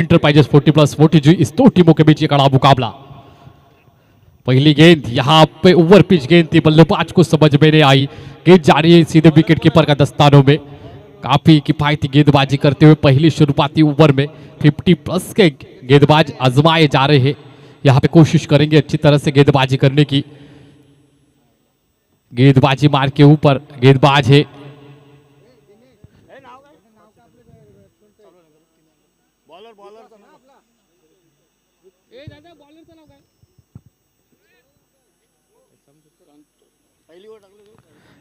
Enterprises 40+ 40G इस दो टीमों के beach ये कड़ा मुकाबला। पहली गेंद यहाँ पे ओवर पिच गेंद थी, बल्लेबाज को समझ में नहीं आई। गेंद जा रही है सीधे विकेट कीपर का दस्तानों में। काफी किफायती गेंदबाजी करते हुए पहली शुरुआती ओवर में 50+ के गेंदबाज आजमाए जा रहे हैं। यहाँ पे कोशिश करेंगे अच्छी तरह से गेंदबाजी करने की। गेंदबाजी मार के ऊपर गेंदबाज है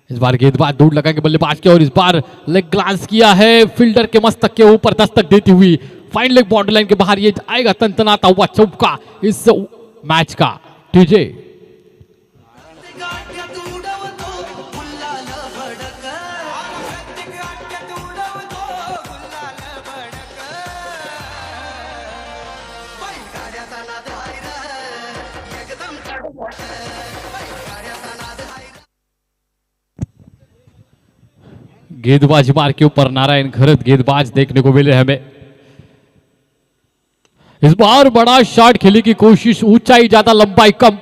इस बार गेंदबाज दूर लगाएंगे बल्लेबाज के, और इस बार लेग ग्लांस किया है फील्डर के मस्तक के ऊपर दस्तक देती हुई फाइन लेग बॉर्डर लाइन के बाहर ये आएगा तनतनाता हुआ चौका इस मैच का। टीजे गेंदबाजी मार के ऊपर नारायण घरत गेंदबाज देखने को मिले हमें। इस बार बड़ा शॉट खेलने की कोशिश, ऊंचाई ज्यादा लंबाई कम।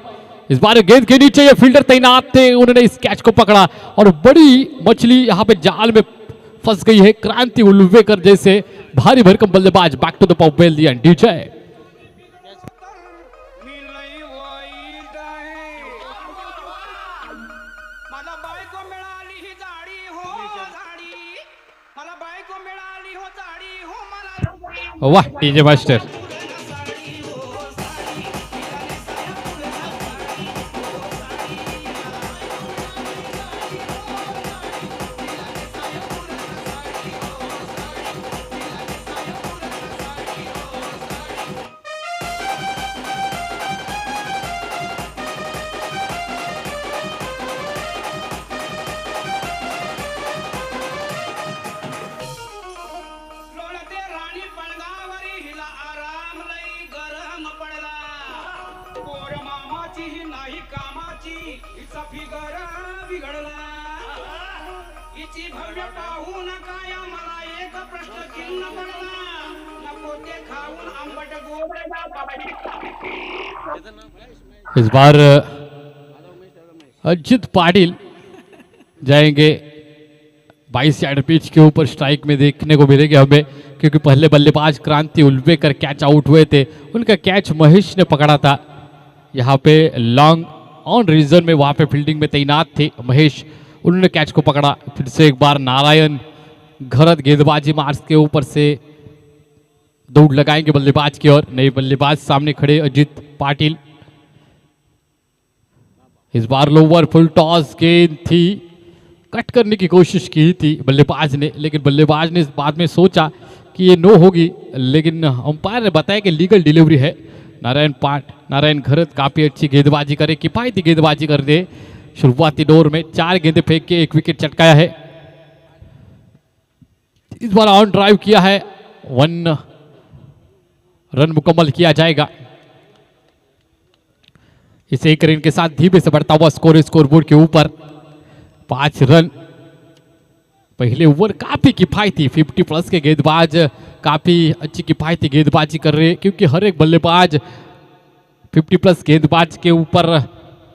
इस बार गेंद के नीचे ये फील्डर तैनात थे, उन्होंने इस कैच को पकड़ा और बड़ी मछली यहां पे जाल में फंस गई है। क्रांति उल्वेकर जैसे भारी भरकम बल्लेबाज बैक टू द पवेल दिया डीजे। वाह टीजे मास्टर, इस बार अजित पाटिल जाएंगे 22 यार्ड पिच के ऊपर। स्ट्राइक में देखने को मिलेंगे हमें, क्योंकि पहले बल्लेबाज क्रांति उल्वेकर कैच आउट हुए थे, उनका कैच महेश ने पकड़ा था। यहाँ पे लॉन्ग ऑन रीजन में वहां पे फील्डिंग में तैनात थे महेश, उन्होंने कैच को पकड़ा। फिर से एक बार नारायण घरत गेंदबाजी मार्च के ऊपर से दौड़ लगाएंगे बल्लेबाज की ओर। नए बल्लेबाज सामने खड़े अजित पाटिल। इस बार लोअर फुल टॉस गेंद थी, कट करने की कोशिश की थी बल्लेबाज ने, लेकिन बल्लेबाज ने इस बाद में सोचा कि ये नो होगी, लेकिन अंपायर ने बताया कि लीगल डिलीवरी है। नारायण घरत काफी अच्छी गेंदबाजी करे, किफायती गेंदबाजी कर दे। शुरुआती दौर में 4 गेंदें फेंक के 1 विकेट चटकाया है। इस बार ऑन ड्राइव किया है, 1 रन मुकम्मल किया जाएगा। इस 1 रन के साथ धीमे से बढ़ता हुआ स्कोर बोर्ड के ऊपर 5 रन। पहले ओवर काफी किफायती 50+ के गेंदबाज काफी अच्छी किफायती गेंदबाजी कर रहे हैं, क्योंकि हर एक बल्लेबाज 50+ गेंदबाज के ऊपर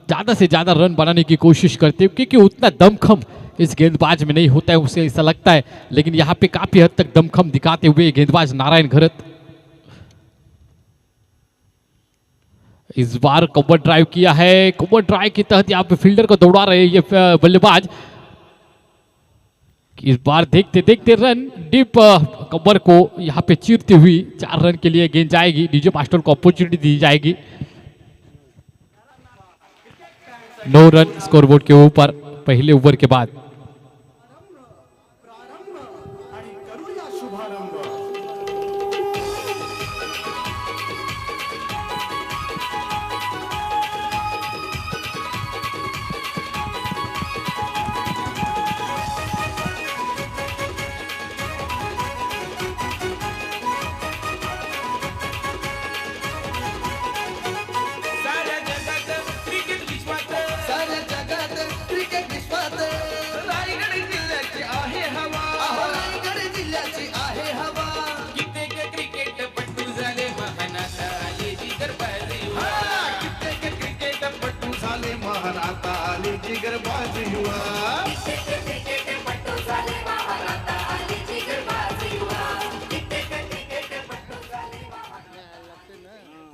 ज्यादा से ज्यादा रन बनाने की कोशिश करते हैं, क्योंकि उतना दमखम इस गेंदबाज में नहीं होता है, उसे ऐसा लगता है। लेकिन यहाँ पे काफी हद तक दमखम दिखाते हुए गेंदबाज नारायण घरत। इस बार कवर ड्राइव किया है, कवर ड्राइव के तहत यहाँ पे फील्डर को दौड़ा रहे ये बल्लेबाज। इस बार देखते देखते रन डीप कवर को यहाँ पे चीरती हुई 4 रन के लिए गेंद जाएगी। डीजे मास्टर को अपॉर्चुनिटी दी जाएगी। 9 रन स्कोरबोर्ड के ऊपर पहले ओवर के बाद। जिगरबाज युवा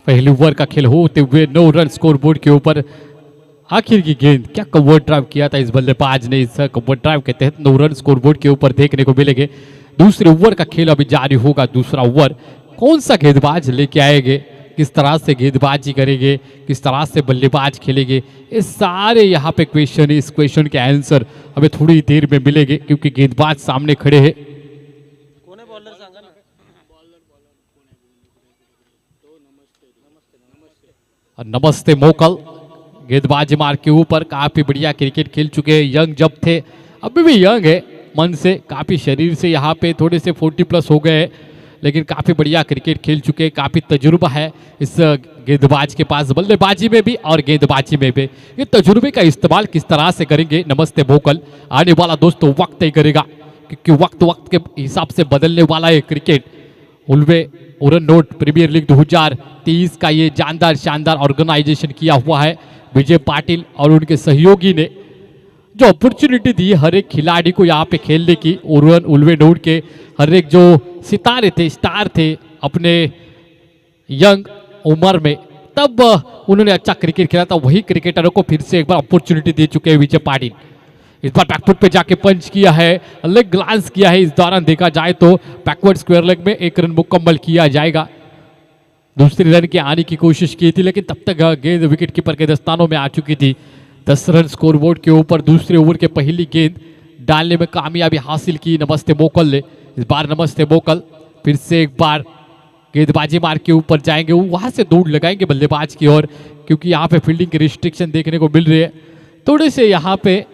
पहली ओवर का खेल होते हुए 9 रन स्कोर बोर्ड के ऊपर। आखिर की गेंद क्या कवर ड्राइव किया था इस बल्लेबाज ने, इस कवर ड्राइव के तहत 9 रन स्कोर बोर्ड के ऊपर देखने को मिलेंगे। दूसरे ओवर का खेल अभी जारी होगा। दूसरा ओवर कौन सा गेंदबाज लेके आएंगे, किस तरह से गेंदबाजी करेंगे, किस तरह से बल्लेबाज खेलेंगे, ये सारे यहाँ पे क्वेश्चन, इस क्वेश्चन के आंसर हमें थोड़ी देर में मिलेंगे क्योंकि गेंदबाज सामने खड़े हैं। नमस्ते मोकल गेंदबाजी मार के ऊपर काफी बढ़िया क्रिकेट खेल चुके हैं। यंग जब थे, अभी भी यंग है मन से, काफी शरीर से यहाँ पे थोड़े से 40+ हो गए हैं, लेकिन काफी बढ़िया क्रिकेट खेल चुके हैं। काफी तजुर्बा है इस गेंदबाज के पास, बल्लेबाजी में भी और गेंदबाजी में भी। ये तजुर्बे का इस्तेमाल किस तरह से करेंगे नमस्ते मोकल, आने वाला दोस्तों वक्त तय करेगा, क्योंकि वक्त वक्त के हिसाब से बदलने वाला है cricket. Ulwe उरन note premier league 2023 का ये जानदार शानदार ऑर्गेनाइजेशन किया हुआ है विजय पाटिल और उनके सहयोगी ने, जो अपॉर्चुनिटी दी हर एक खिलाड़ी को यहाँ पे खेलने की। उरन उल्वे नोट के हर एक जो सितारे थे, स्टार थे अपने यंग उम्र में, तब उन्होंने अच्छा क्रिकेट खेला था। वही क्रिकेटरों को फिर से एक बार अपॉर्चुनिटी दे चुके हैं विजय पाटिल। इस बार बैकफुट पे जाके पंच किया है, लेग ग्लांस किया है। इस दौरान देखा जाए तो बैकवर्ड स्क्वायर लेग में 1 रन मुकम्मल किया जाएगा। दूसरी रन के आने की कोशिश की थी, लेकिन तब तक गेंद विकेट कीपर के दस्तानों में आ चुकी थी। 10 रन स्कोरबोर्ड के ऊपर दूसरे ओवर के पहली गेंद डालने में कामयाबी हासिल की नमस्ते मोकल ने। इस बार नमस्ते मोकल फिर से एक बार गेंदबाजी मार के ऊपर जाएंगे, वहां से दौड़ लगाएंगे बल्लेबाज की ओर, क्योंकि यहाँ पे फील्डिंग की रिस्ट्रिक्शन देखने को मिल रही है। थोड़े से यहाँ पे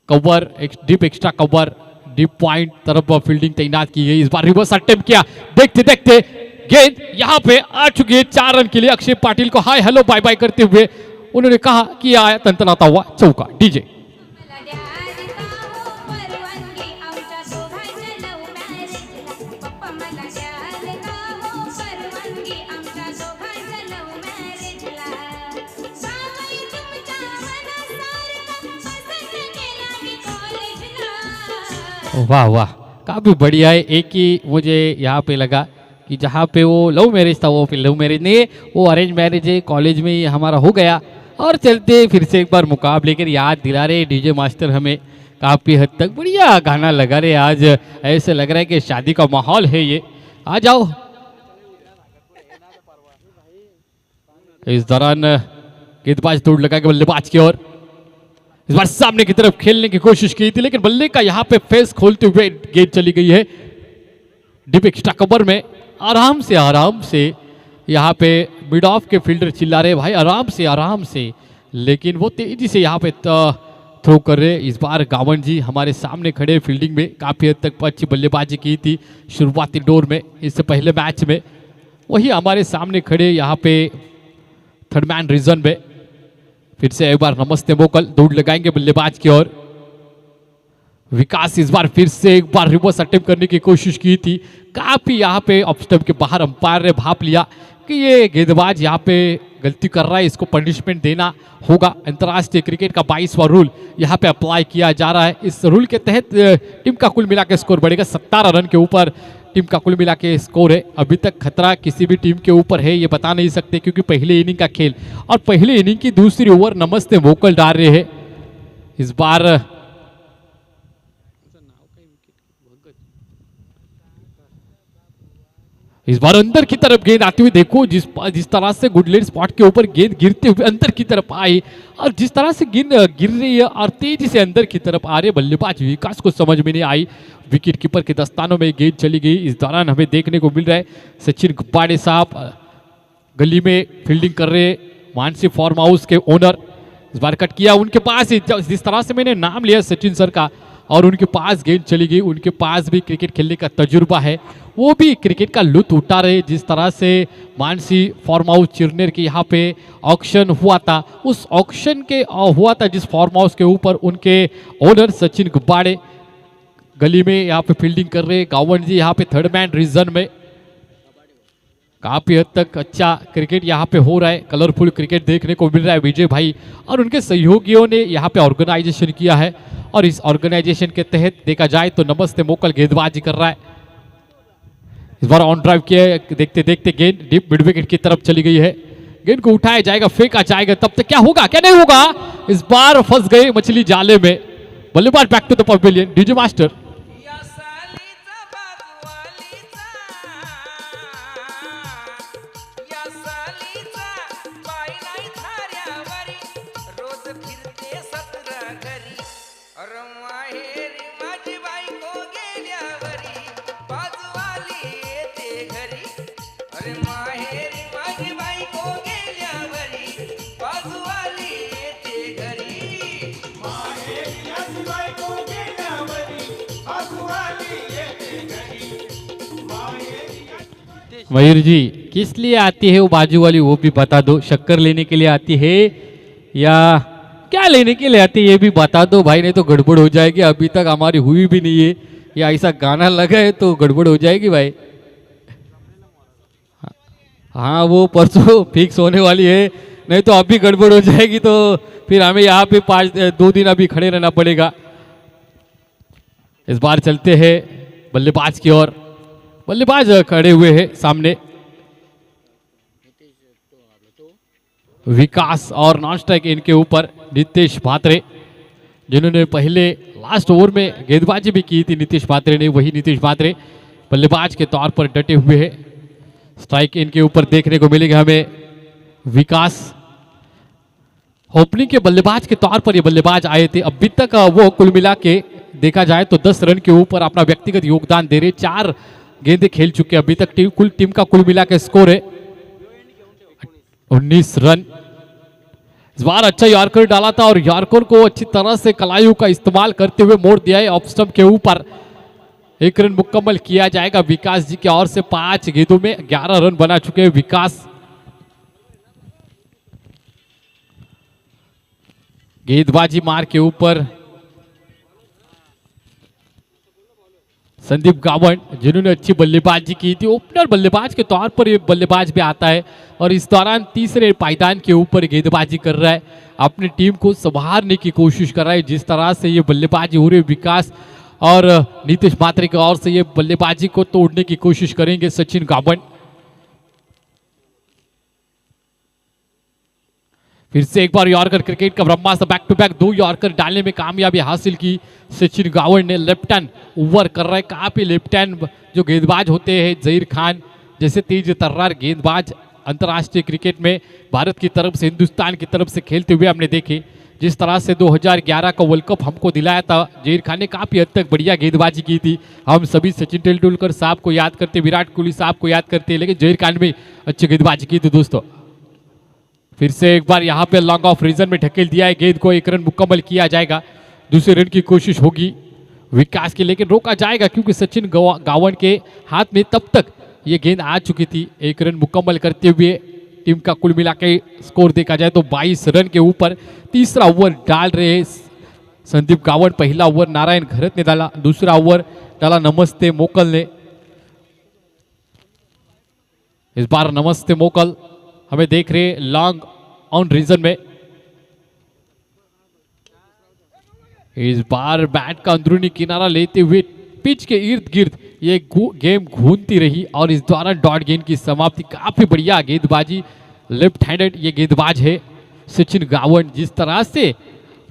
कवर, एक deep extra cover, deep point तरफ फील्डिंग तैनात की गई। इस बार रिवर्स अटेम्प्ट किया, देखते देखते गेंद यहाँ पे आ चुकी है 4 रन के लिए। अक्षय पाटिल को हाय हेलो बाय बाय करते हुए उन्होंने कहा कि आया तनतनाता हुआ चौका। डीजे वाह वाह, काफी बढ़िया है। एक ही मुझे यहाँ पे लगा कि जहाँ पे वो लव मैरिज था, वो फिर लव मैरिज नहीं है, वो अरेंज मैरिज है। कॉलेज में ही हमारा हो गया और चलते फिर से एक बार मुकाबले कर याद दिला रहे डीजे मास्टर हमें। काफ़ी हद तक बढ़िया गाना लगा रहे आज, ऐसे लग रहा है कि शादी का माहौल है ये। आ जाओ। इस दौरान गेंदबाज दौड़ लगा के बल्लेबाज की ओर, इस बार सामने की तरफ खेलने की कोशिश की थी, लेकिन बल्ले का यहाँ पे फेस खोलते हुए गेंद चली गई है डीप एक्स्ट्रा कवर में। आराम से यहाँ पे मिड ऑफ के फील्डर चिल्ला रहे भाई आराम से, लेकिन वो तेजी से यहाँ पे थ्रो कर रहे। इस बार गावन जी हमारे सामने खड़े फील्डिंग में, काफ़ी हद तक अच्छी बल्लेबाजी की थी शुरुआती दौर में, इससे पहले मैच में। वही हमारे सामने खड़े यहाँ पे थर्ड मैन रीजन में। फिर से एक बार नमस्ते मोकल दौड़ लगाएंगे बल्लेबाज की ओर। विकास इस बार फिर से एक बार रिवर्स अटेम्प्ट करने की कोशिश की थी, काफी यहाँ पे ऑफ स्टंप के बाहर अंपायर ने भाप लिया कि ये गेंदबाज यहाँ पे गलती कर रहा है, इसको पनिशमेंट देना होगा। अंतर्राष्ट्रीय क्रिकेट का 22वां रूल यहाँ पे अप्लाई किया जा रहा है। इस रूल के तहत टीम का कुल मिला के स्कोर बढ़ेगा। 17 रन के ऊपर टीम का कुल मिला के स्कोर है। अभी तक खतरा किसी भी टीम के ऊपर है ये बता नहीं सकते, क्योंकि पहले इनिंग का खेल और पहले इनिंग की दूसरी ओवर नमस्ते मोकल डाल रहे हैं। इस बार अंदर की तरफ गेंद आती हुई देखो, जिस तरह से गुडलेट स्पॉट के ऊपर गेंद गिरते हुए अंदर की तरफ आई, और जिस तरह से गेंद गिर रही है और तेजी से अंदर की तरफ आ रहे बल्लेबाज विकास को समझ में नहीं आई। विकेट कीपर के दस्तानों में गेंद चली गई। इस दौरान हमें देखने को मिल रहा है सचिन गुब्बाड़े साहब गली में फील्डिंग कर रहे, मानसी फार्म हाउस के ओनर। इस बार कट किया उनके पास, जिस तरह से मैंने नाम लिया सचिन सर का, और उनके पास गेंद चली गई। उनके पास भी क्रिकेट खेलने का तजुर्बा है, वो भी क्रिकेट का लुत्फ उठा रहे। जिस तरह से मानसी फार्म हाउस चिरनेर के यहाँ पे ऑक्शन हुआ था, उस ऑक्शन के हुआ था जिस फार्म हाउस के ऊपर, उनके ओनर सचिन गुब्बाड़े गली में यहाँ पे फील्डिंग कर रहे। गावन जी यहाँ पे थर्ड मैन रीजन में काफी हद तक अच्छा क्रिकेट यहाँ पे हो रहा है, कलरफुल क्रिकेट देखने को मिल रहा है। विजय भाई और उनके सहयोगियों ने यहाँ पे ऑर्गेनाइजेशन किया है और इस ऑर्गेनाइजेशन के तहत देखा जाए तो नमस्ते मोकल गेंदबाजी कर रहा है। इस बार ऑन ड्राइव किया, देखते देखते गेंद डीप मिड विकेट की तरफ चली गई है। गेंद को उठाया जाएगा, फेंका जाएगा, तब तक क्या होगा क्या नहीं होगा। इस बार फंस गए मछली जाले में। बल्लेबाज back to the pavilion, DJ master. Mayur ji, किस लिए आती है वो बाजू वाली, वो भी बता दो। शक्कर लेने के लिए आती है या क्या लेने के लिए आती है ये भी बता दो भाई, नहीं तो गड़बड़ हो जाएगी। अभी तक हमारी हुई भी नहीं है, या ऐसा गाना लगा है तो गड़बड़ हो जाएगी भाई। हाँ वो परसों फिक्स होने वाली है, नहीं तो अभी गड़बड़ हो जाएगी तो फिर हमें यहाँ पे 2 दिन अभी खड़े रहना पड़ेगा। इस बार चलते हैं बल्लेबाज की ओर। बल्लेबाज खड़े हुए हैं सामने, विकास और नॉन स्ट्राइक इनके ऊपर नितेश भात्रे, जिन्होंने पहले लास्ट ओवर में गेंदबाजी भी की थी नीतीश भात्रे ने। वही नीतीश भात्रे बल्लेबाज के तौर पर डटे हुए हैं। स्ट्राइक इनके ऊपर देखने को मिलेगा हमें विकास। ओपनिंग के बल्लेबाज के तौर पर ये बल्लेबाज आए थे। अभी तक वो कुल मिला के देखा जाए तो 10 रन के ऊपर अपना व्यक्तिगत योगदान दे रहे। 4 गेंदे खेल चुके हैं अभी तक। टीम का कुल मिला के स्कोर है 19 रन। इस बार अच्छा यॉर्कर डाला था और यॉर्कर को अच्छी तरह से कलाइयों का इस्तेमाल करते हुए मोड़ दिया है ऑफ स्टंप के ऊपर। 1 रन मुकम्मल किया जाएगा विकास जी की ओर से। 5 गेंदों में 11 रन बना चुके हैं विकास। गेंदबाजी मार के ऊपर संदीप गावण, जिन्होंने अच्छी बल्लेबाजी की थी। ओपनर बल्लेबाज के तौर पर ये बल्लेबाज भी आता है और इस दौरान तीसरे पायदान के ऊपर गेंदबाजी कर रहा है। अपनी टीम को संभालने की कोशिश कर रहा है। जिस तरह से ये बल्लेबाजी हो रही है विकास और नीतीश भात्रे की ओर से, ये बल्लेबाजी को तोड़ने की कोशिश करेंगे सचिन गावण। फिर से एक बार यॉर्कर, क्रिकेट का ब्रह्मास्त्र, बैक टू बैक 2 यॉर्कर डालने में कामयाबी हासिल की सचिन गावड़ ने। लेफ्ट हैंड ओवर कर रहा है। काफी लेफ्ट हैंड जो गेंदबाज होते हैं जहीर खान जैसे तेज तर्रार गेंदबाज अंतर्राष्ट्रीय क्रिकेट में भारत की तरफ से, हिंदुस्तान की तरफ से खेलते हुए हमने देखे। जिस तरह से 2011 का वर्ल्ड कप हमको दिलाया था, जहीर खान ने काफी हद तक बढ़िया गेंदबाजी की थी। हम सभी सचिन तेंदुलकर साहब को याद करते, विराट कोहली साहब को याद करते, लेकिन जहीर खान भी अच्छी गेंदबाजी की थी दोस्तों। फिर से एक बार यहाँ पे लॉन्ग ऑफ रीजन में ढकेल दिया है गेंद को। 1 रन मुकम्मल किया जाएगा। दूसरे रन की कोशिश होगी विकास की, लेकिन रोका जाएगा क्योंकि सचिन गावड़ के हाथ में तब तक ये गेंद आ चुकी थी। 1 रन मुकम्मल करते हुए टीम का कुल मिला के स्कोर देखा जाए तो 22 रन के ऊपर। तीसरा ओवर डाल रहे संदीप गावड़। पहला ओवर नारायण घरत ने डाला, दूसरा ओवर डाला नमस्ते मोकल ने। इस बार नमस्ते मोकल हमें देख रहे लॉन्ग ऑन रीजन में। इस बार बैट का अंदरूनी किनारा लेते हुए पिच के इर्द गिर्द ये गेम घूमती रही और इस दौरान डॉट गेंद की समाप्ति। काफी बढ़िया गेंदबाजी, लेफ्ट हैंडेड ये गेंदबाज है सचिन गावड़। जिस तरह से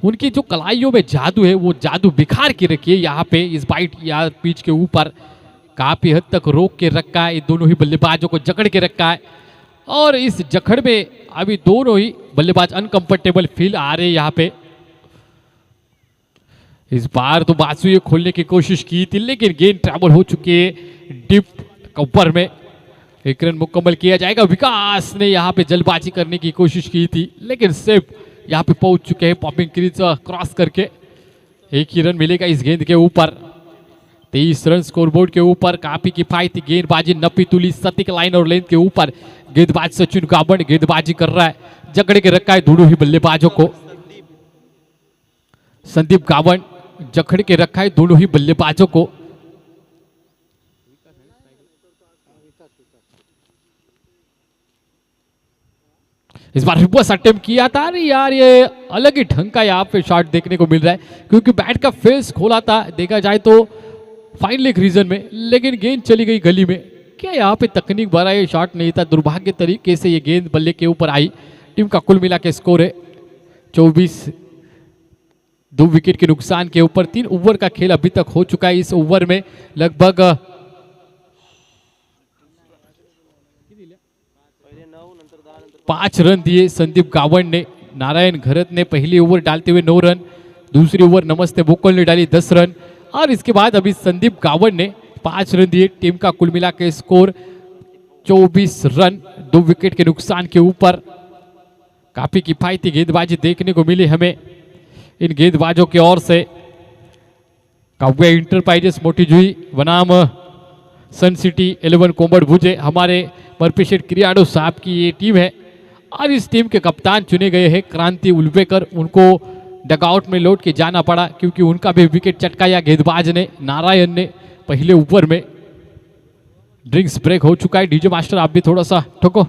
उनकी जो कलाइयों में जादू है वो जादू बिखार के रखिए यहाँ पे इस बाइट या पिच के ऊपर। काफी हद तक रोक के रखा है, दोनों ही बल्लेबाजों को जकड़ के रखा है और इस जकड़ में अभी दोनों ही बल्लेबाज अनकंफर्टेबल फील आ रहे हैं यहाँ पे। इस बार तो बासुए खोलने की कोशिश की थी लेकिन गेंद ट्रैवल हो चुकी है डीप कवर में। 1 रन मुकम्मल किया जाएगा। विकास ने यहाँ पे जल्दबाजी करने की कोशिश की थी लेकिन सिर्फ यहाँ पे पहुंच चुके हैं पॉपिंग क्रीज क्रॉस करके। 1 ही रन मिलेगा इस गेंद के ऊपर। 23 रन स्कोरबोर्ड के ऊपर। काफी किफायती गेंदबाजी, नपी तुली सटीक लाइन और लेंथ के ऊपर गेंदबाज सचिन गावड़ गेंदबाजी कर रहा है। जकड़ के रखा है दोनों ही बल्लेबाजों को। संदीप गावड़ जकड़ के रखा है दोनों ही बल्लेबाजों को। इस बार रिवर्स अटेम्प्ट किया था। अरे यार ये अलग ही ढंग का यहाँ पे शॉट देखने को मिल रहा है, क्योंकि बैट का फेस खोला था देखा जाए तो फाइन लेग रीजन में, लेकिन गेंद चली गई गली में। क्या यहाँ पे तकनीक भरा ये शॉट नहीं था, दुर्भाग्य तरीके से ये गेंद बल्ले के ऊपर आई। टीम का कुल मिला के स्कोर है 24, 2 विकेट के नुकसान के ऊपर। 3 ओवर का खेल अभी तक हो चुका है। इस ओवर में लगभग 5 रन दिए संदीप गावड़ ने। नारायण घरत ने पहली ओवर डालते हुए 9 रन, दूसरी ओवर नमस्ते बुक्कल ने डाली 10 रन, और इसके बाद अभी संदीप गावड़ ने 5 रन दिए। टीम का कुल मिला के स्कोर 24 रन 2 विकेट के नुकसान के ऊपर। काफी किफायती गेंदबाजी देखने को मिली हमें इन गेंदबाजों की ओर से। काव्या इंटरप्राइजेस मोटीजुई बनाम सन सिटी 11 कोंबड़ भुजे, हमारे मरपेशेट क्रियाडो साहब की ये टीम है, और इस टीम के कप्तान चुने गए हैं क्रांति उल्वेकर। उनको डगआउट में लौट के जाना पड़ा क्योंकि उनका भी विकेट चटकाया गेंदबाज ने, नारायण ने पहले ओवर में। ड्रिंक्स ब्रेक हो चुका है। डीजे मास्टर आप भी थोड़ा सा ठोको।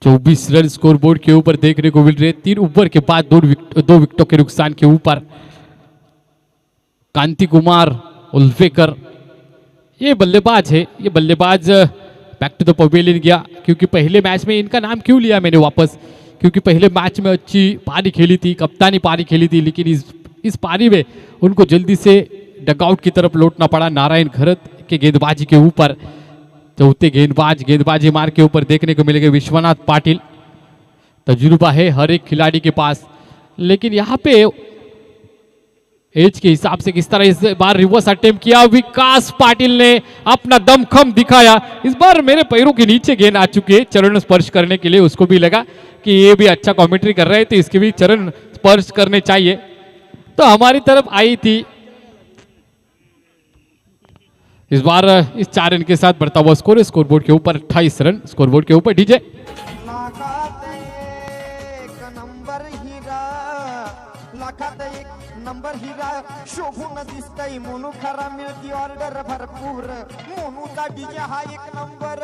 चौबीस रन स्कोर बोर्ड के ऊपर देखने को मिल रहे। 3 ओवर के बाद 2 विकेटों के नुकसान के ऊपर कांति कुमार उल्फेकर ये बल्लेबाज है। ये बल्लेबाज बैक टू द पवेलियन गया, क्योंकि पहले मैच में इनका नाम क्यों लिया मैंने वापस, क्योंकि पहले मैच में अच्छी पारी खेली थी, कप्तानी पारी खेली थी, लेकिन इस पारी में उनको जल्दी से डगआउट की तरफ लौटना पड़ा नारायण घरत के गेंदबाजी के ऊपर। चौथे गेंदबाजी मार के ऊपर देखने को मिलेगा विश्वनाथ पाटिल। तजुर्बा है हर एक खिलाड़ी के पास, लेकिन यहाँ पे एज के हिसाब से किस तरह इस बार रिवर्स अटेम्प्ट किया। विकास पाटिल ने अपना दमखम दिखाया। इस बार मेरे पैरों के नीचे गेंद आ चुकी है चरण स्पर्श करने के लिए। उसको भी लगा कि ये भी अच्छा कमेंट्री कर रहे थे, इसके भी चरण स्पर्श करने चाहिए, तो हमारी तरफ आई थी। इस बार इस 4 रन के साथ बढ़ता हुआ स्कोर बोर्ड के ऊपर 28 रन स्कोर बोर्ड के ऊपर। डीजे नंबर हीरा शोभून दिसतय मोनू खरा मिळती ऑर्डर भरपूर मोनूचा डीजे हा 1 नंबर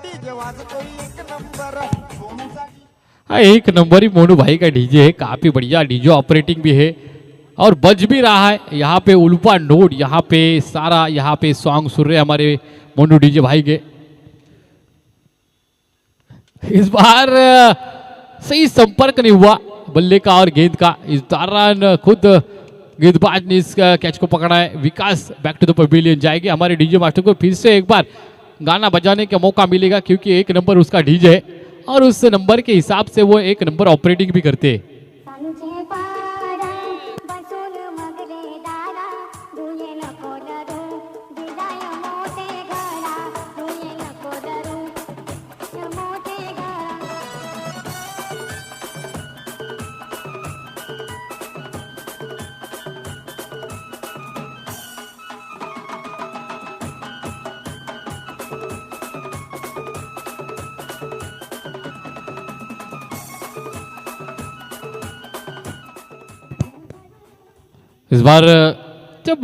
डीजे वाजतोय 1 नंबर मोनूचा। हाँ 1 नंबर ही मोनू भाई का डीजे है, काफी बढ़िया डीजे ऑपरेटिंग भी है और बज भी रहा है। यहाँ पे उल्फा नोड, यहाँ पे सारा यहाँ पे सॉन्ग सुन रहे हमारे मोनू डीजे भाई के। इस बार सही संपर्क नहीं हुआ बल्ले का और गेंद का। इस दौरान खुद गेंदबाज ने इस कैच को पकड़ा है। विकास बैक टू द पवेलियन जाएगी। हमारे डीजे मास्टर को फिर से एक बार गाना बजाने का मौका मिलेगा, क्योंकि 1 नंबर उसका डीजे है और उस नंबर के हिसाब से वो 1 नंबर ऑपरेटिंग भी करते हैं। इस बार जब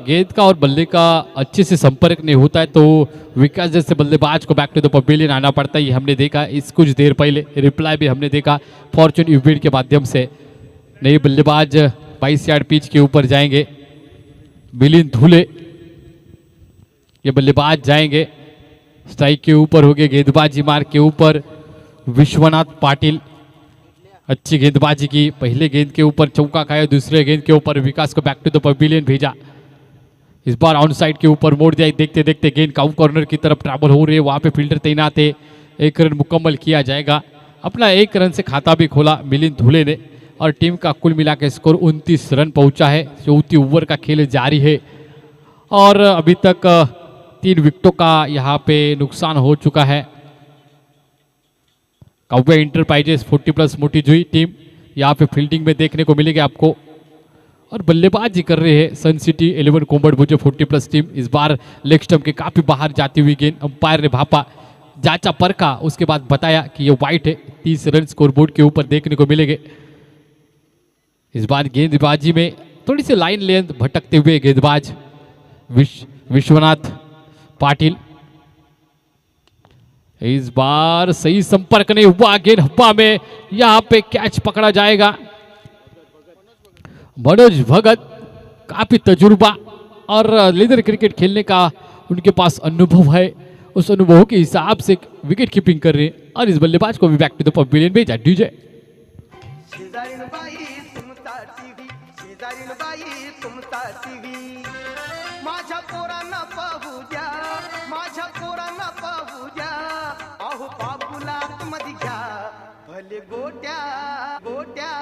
गेंद का और बल्ले का अच्छे से संपर्क नहीं होता है तो विकास जैसे बल्लेबाज को बैक टू द पवेलियन आना पड़ता है। ये हमने देखा इस कुछ देर पहले, रिप्लाई भी हमने देखा फॉर्चून यूबीड के माध्यम से। नए बल्लेबाज 22 यार्ड पिच के ऊपर जाएंगे। मिलिंद धुले ये बल्लेबाज जाएंगे स्ट्राइक के ऊपर, हो गए गेंदबाजी मार्ग के ऊपर विश्वनाथ पाटिल। अच्छी गेंदबाजी की, पहले गेंद के ऊपर चौका खाया, दूसरे गेंद के ऊपर विकास को बैक टू द पवेलियन भेजा। इस बार ऑन साइड के ऊपर मोड़ दिया। देखते देखते गेंद काउ कॉर्नर की तरफ ट्रैवल हो रही है, वहां पे फील्डर तैनात है। 1 रन मुकम्मल किया जाएगा। अपना 1 रन से खाता भी खोला मिलिंद धुले ने और टीम का कुल मिला के स्कोर 29 रन पहुंचा है। 34 ओवर का खेल जारी है और अभी तक 3 विकेटों का यहाँ पे नुकसान हो चुका है। काव्या इंटरप्राइजेस 40+ मोटी जुई टीम यहाँ पे फील्डिंग में देखने को मिलेगी आपको और बल्लेबाजी कर रहे हैं सन सिटी 11 कोम्बड़ भुजे 40+ टीम। इस बार लेग स्टंप के काफी बाहर जाती हुई गेंद अंपायर ने भापा, जांचा परखा, उसके बाद बताया कि ये वाइट है। 30 रन स्कोरबोर्ड के ऊपर देखने को मिलेंगे। इस बार गेंदबाजी में थोड़ी सी लाइन लेंथ भटकते हुए गेंदबाज विश्वनाथ पाटिल। इस बार सही संपर्क नहीं हुआ, गेंद हवा में, यहां पे कैच पकड़ा जाएगा। मनोज भगत काफी तजुर्बा और लीडर क्रिकेट खेलने का उनके पास अनुभव है, उस अनुभव के हिसाब से विकेट कीपिंग कर रहे हैं और इस बल्लेबाज को भी बैक टू द पवेलियन भेजा। डीजे माझ्या पोरांना पाहू द्या, माझ्या पोरांना पाहू द्या, अहो बाबूला आतमध्ये घ्या, भले गोट्या गोट्या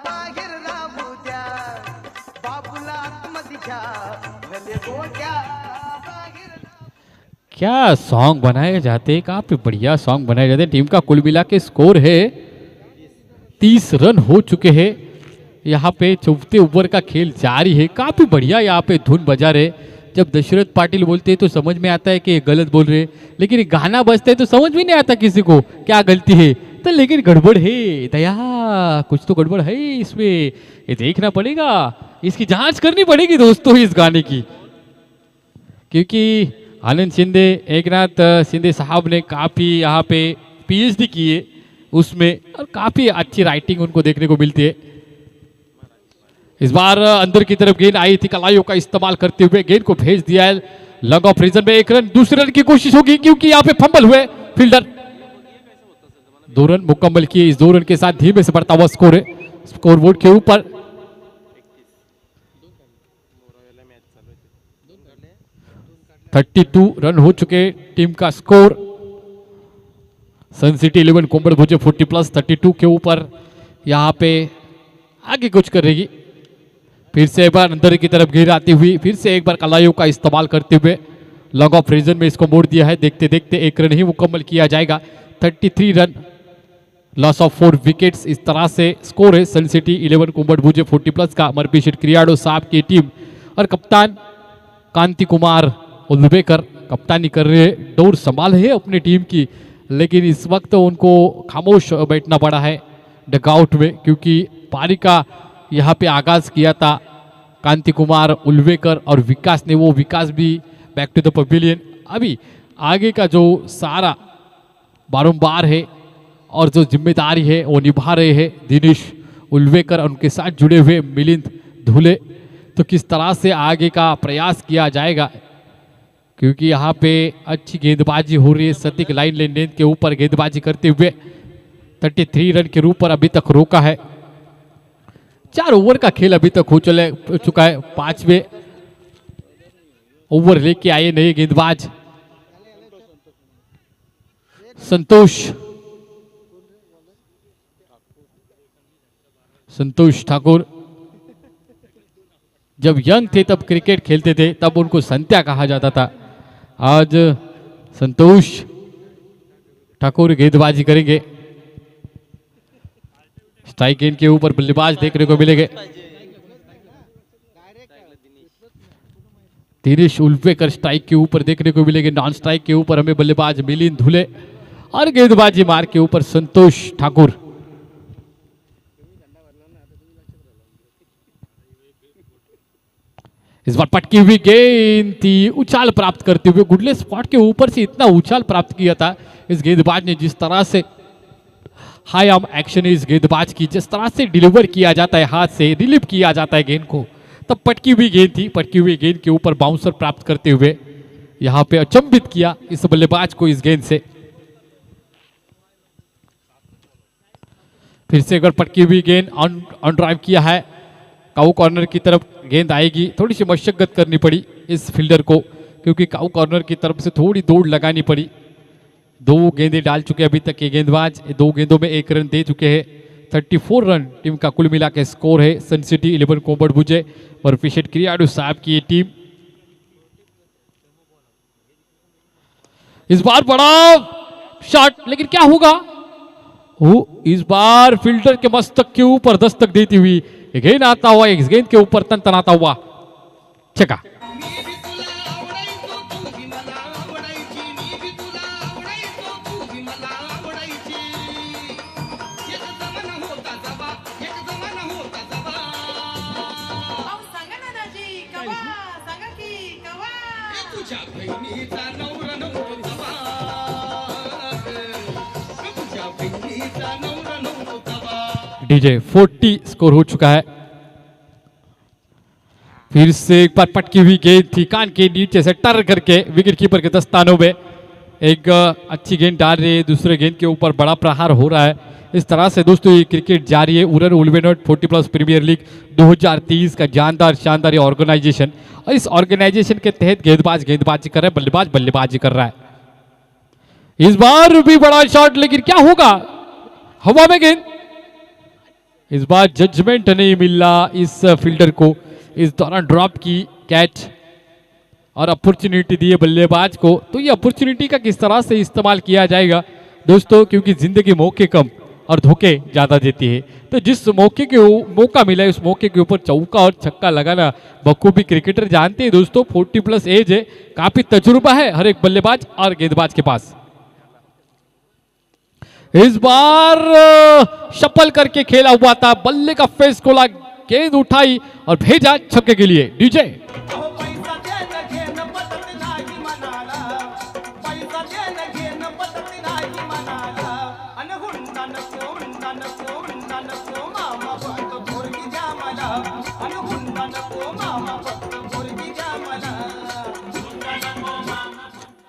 बाहेर राहू द्या, बाबूला आतमध्ये घ्या, भले गोट्या बाहेर। क्या सॉन्ग बनाए जाते हैं, काफी बढ़िया सॉन्ग बनाए जाते हैं। टीम का कुल मिला के स्कोर है 30 रन हो चुके हैं। यहाँ पे 34 ओवर का खेल जारी है। काफी बढ़िया यहाँ पे धुन बजा रहे। जब दशरथ पाटिल बोलते हैं तो समझ में आता है कि ये गलत बोल रहे, लेकिन ये गाना बजता है तो समझ में नहीं आता किसी को क्या गलती है। तो लेकिन गड़बड़ है दया, कुछ तो गड़बड़ है इसमें, ये देखना पड़ेगा, इसकी जांच करनी पड़ेगी दोस्तों इस गाने की, क्योंकि आनंद शिंदे, एकनाथ शिंदे साहब ने काफी यहाँ पे PhD की है उसमें और काफी अच्छी राइटिंग उनको देखने को मिलती है। इस बार अंदर की तरफ गेंद आई थी, कलाइयों का इस्तेमाल करते हुए गेंद को भेज दिया है लॉन्ग ऑफ रीजन में। 1 रन, दूसरे रन की कोशिश होगी क्योंकि यहाँ पे फंबल हुए फील्डर। 2 रन मुकम्मल किए। इस 2 रन के साथ धीमे से बढ़ता हुआ स्कोर है स्कोरबोर्ड के ऊपर। 32 रन हो चुके टीम का स्कोर। सन सिटी 11 कोम्बड़ भुजे 40+ 32 के ऊपर यहाँ पे आगे कुछ करेगी। फिर से एक बार अंदर की तरफ घेर आती हुई, फिर से एक बार कलाइयों का इस्तेमाल करते हुए लॉन्ग ऑफ रीजन में इसको मोड़ दिया है। देखते देखते 1 रन ही मुकम्मल किया जाएगा। 33 रन, लॉस ऑफ 4 विकेट्स। इस तरह से स्कोर है सन सिटी 11 कोम्बड़ भुजे 40+ का। मरपीशिट क्रियाडो साहब की टीम और कप्तान कांति कुमार उल्बेकर कप्तानी कर रहे हैं। डोर संभाल है अपनी टीम की, लेकिन इस वक्त उनको खामोश बैठना पड़ा है डगआउट में, क्योंकि पारी का यहाँ पे आगाज किया था कांति कुमार उल्वेकर और विकास ने। वो विकास भी बैक टू द पवेलियन। अभी आगे का जो सारा बारंबार है और जो जिम्मेदारी है वो निभा रहे हैं दिनेश उल्वेकर और उनके साथ जुड़े हुए मिलिंद धुले। तो किस तरह से आगे का प्रयास किया जाएगा, क्योंकि यहाँ पे अच्छी गेंदबाजी हो रही है। सटीक लाइन लेन के ऊपर गेंदबाजी करते हुए 33 रन के रूप पर अभी तक रोका है। 4 ओवर का खेल अभी तक हो चुका है। 5वें ओवर लेके आए नए गेंदबाज संतोष ठाकुर। जब यंग थे तब क्रिकेट खेलते थे, तब उनको संत्या कहा जाता था। आज संतोष ठाकुर गेंदबाजी करेंगे। स्ट्राइक गेंद के ऊपर बल्लेबाज देखने को मिलेंगे। दिनेश उल्वेकर स्ट्राइक के ऊपर देखने को मिलेंगे। नॉन स्ट्राइक के ऊपर हमें बल्लेबाज मिलिंद धुले और गेंदबाजी मार के ऊपर संतोष ठाकुर। इस बार पटकी हुई गेंद थी, उछाल प्राप्त करते हुए गुडले स्पॉट के ऊपर से इतना उछाल प्राप्त किया था इस गेंदबाज ने। जिस तरह से हाई आर्म एक्शन इस गेंदबाज की, जिस तरह से डिलीवर किया जाता है, हाथ से रिलीव किया जाता है गेंद को, तब पटकी हुई गेंद थी। पटकी हुई गेंद के ऊपर बाउंसर प्राप्त करते हुए यहाँ पे अचंभित किया इस बल्लेबाज को इस गेंद से। फिर से एक बार पटकी हुई गेंद ऑन ड्राइव किया है, काऊ कॉर्नर की तरफ गेंद आएगी। थोड़ी सी मशक्कत करनी पड़ी इस फील्डर को, क्योंकि काऊ कॉर्नर की तरफ से थोड़ी दौड़ लगानी पड़ी। 2 गेंदें डाल चुके अभी तक ये गेंदबाज, 2 गेंदों में 1 रन दे चुके हैं। 34 रन टीम का कुल मिला के स्कोर है। सन सिटी 11 कोंबड़ भुजे और पिशेट क्रियाडू साहब की ये टीम। इस बार बड़ा शॉट, लेकिन क्या होगा? इस बार फील्डर के मस्तक के ऊपर दस्तक देती हुई गेंद आता हुआ, इस गेंद के ऊपर तनतनाता हुआ छक्का। डीजे 40 स्कोर हो चुका है। फिर से एक बार पटकी हुई गेंद थी, कान के नीचे से टर करके विकेट कीपर के दस्तानों में एक अच्छी गेंद डाल रही है। दूसरे गेंद के ऊपर बड़ा प्रहार हो रहा है। इस तरह से दोस्तों ये क्रिकेट जारी है। उरन उल्वेनोट 40+ प्रीमियर लीग 2023 का जानदार शानदार ऑर्गेनाइजेशन, और इस ऑर्गेनाइजेशन के तहत गेंदबाजी कर रहा है, बल्लेबाज बल्लेबाजी कर रहा है। इस बार भी बड़ा शॉट, लेकिन क्या होगा? हवा में गेंद। इस बार जजमेंट नहीं मिल रहा इस फील्डर को। इस दौरान ड्रॉप की कैच और अपॉर्चुनिटी दी है बल्लेबाज को। तो ये अपॉर्चुनिटी का किस तरह से इस्तेमाल किया जाएगा दोस्तों, क्योंकि जिंदगी मौके कम और धोखे ज्यादा देती है। तो जिस मौका मिला है उस मौके के ऊपर चौका और छक्का लगाना बखूबी क्रिकेटर जानते हैं दोस्तों। 40+ एज है, काफी तजुर्बा है हर एक बल्लेबाज और गेंदबाज के पास। इस बार शफल करके खेला हुआ था, बल्ले का फेस खोला, गेंद उठाई और भेजा छक्के के लिए। डीजे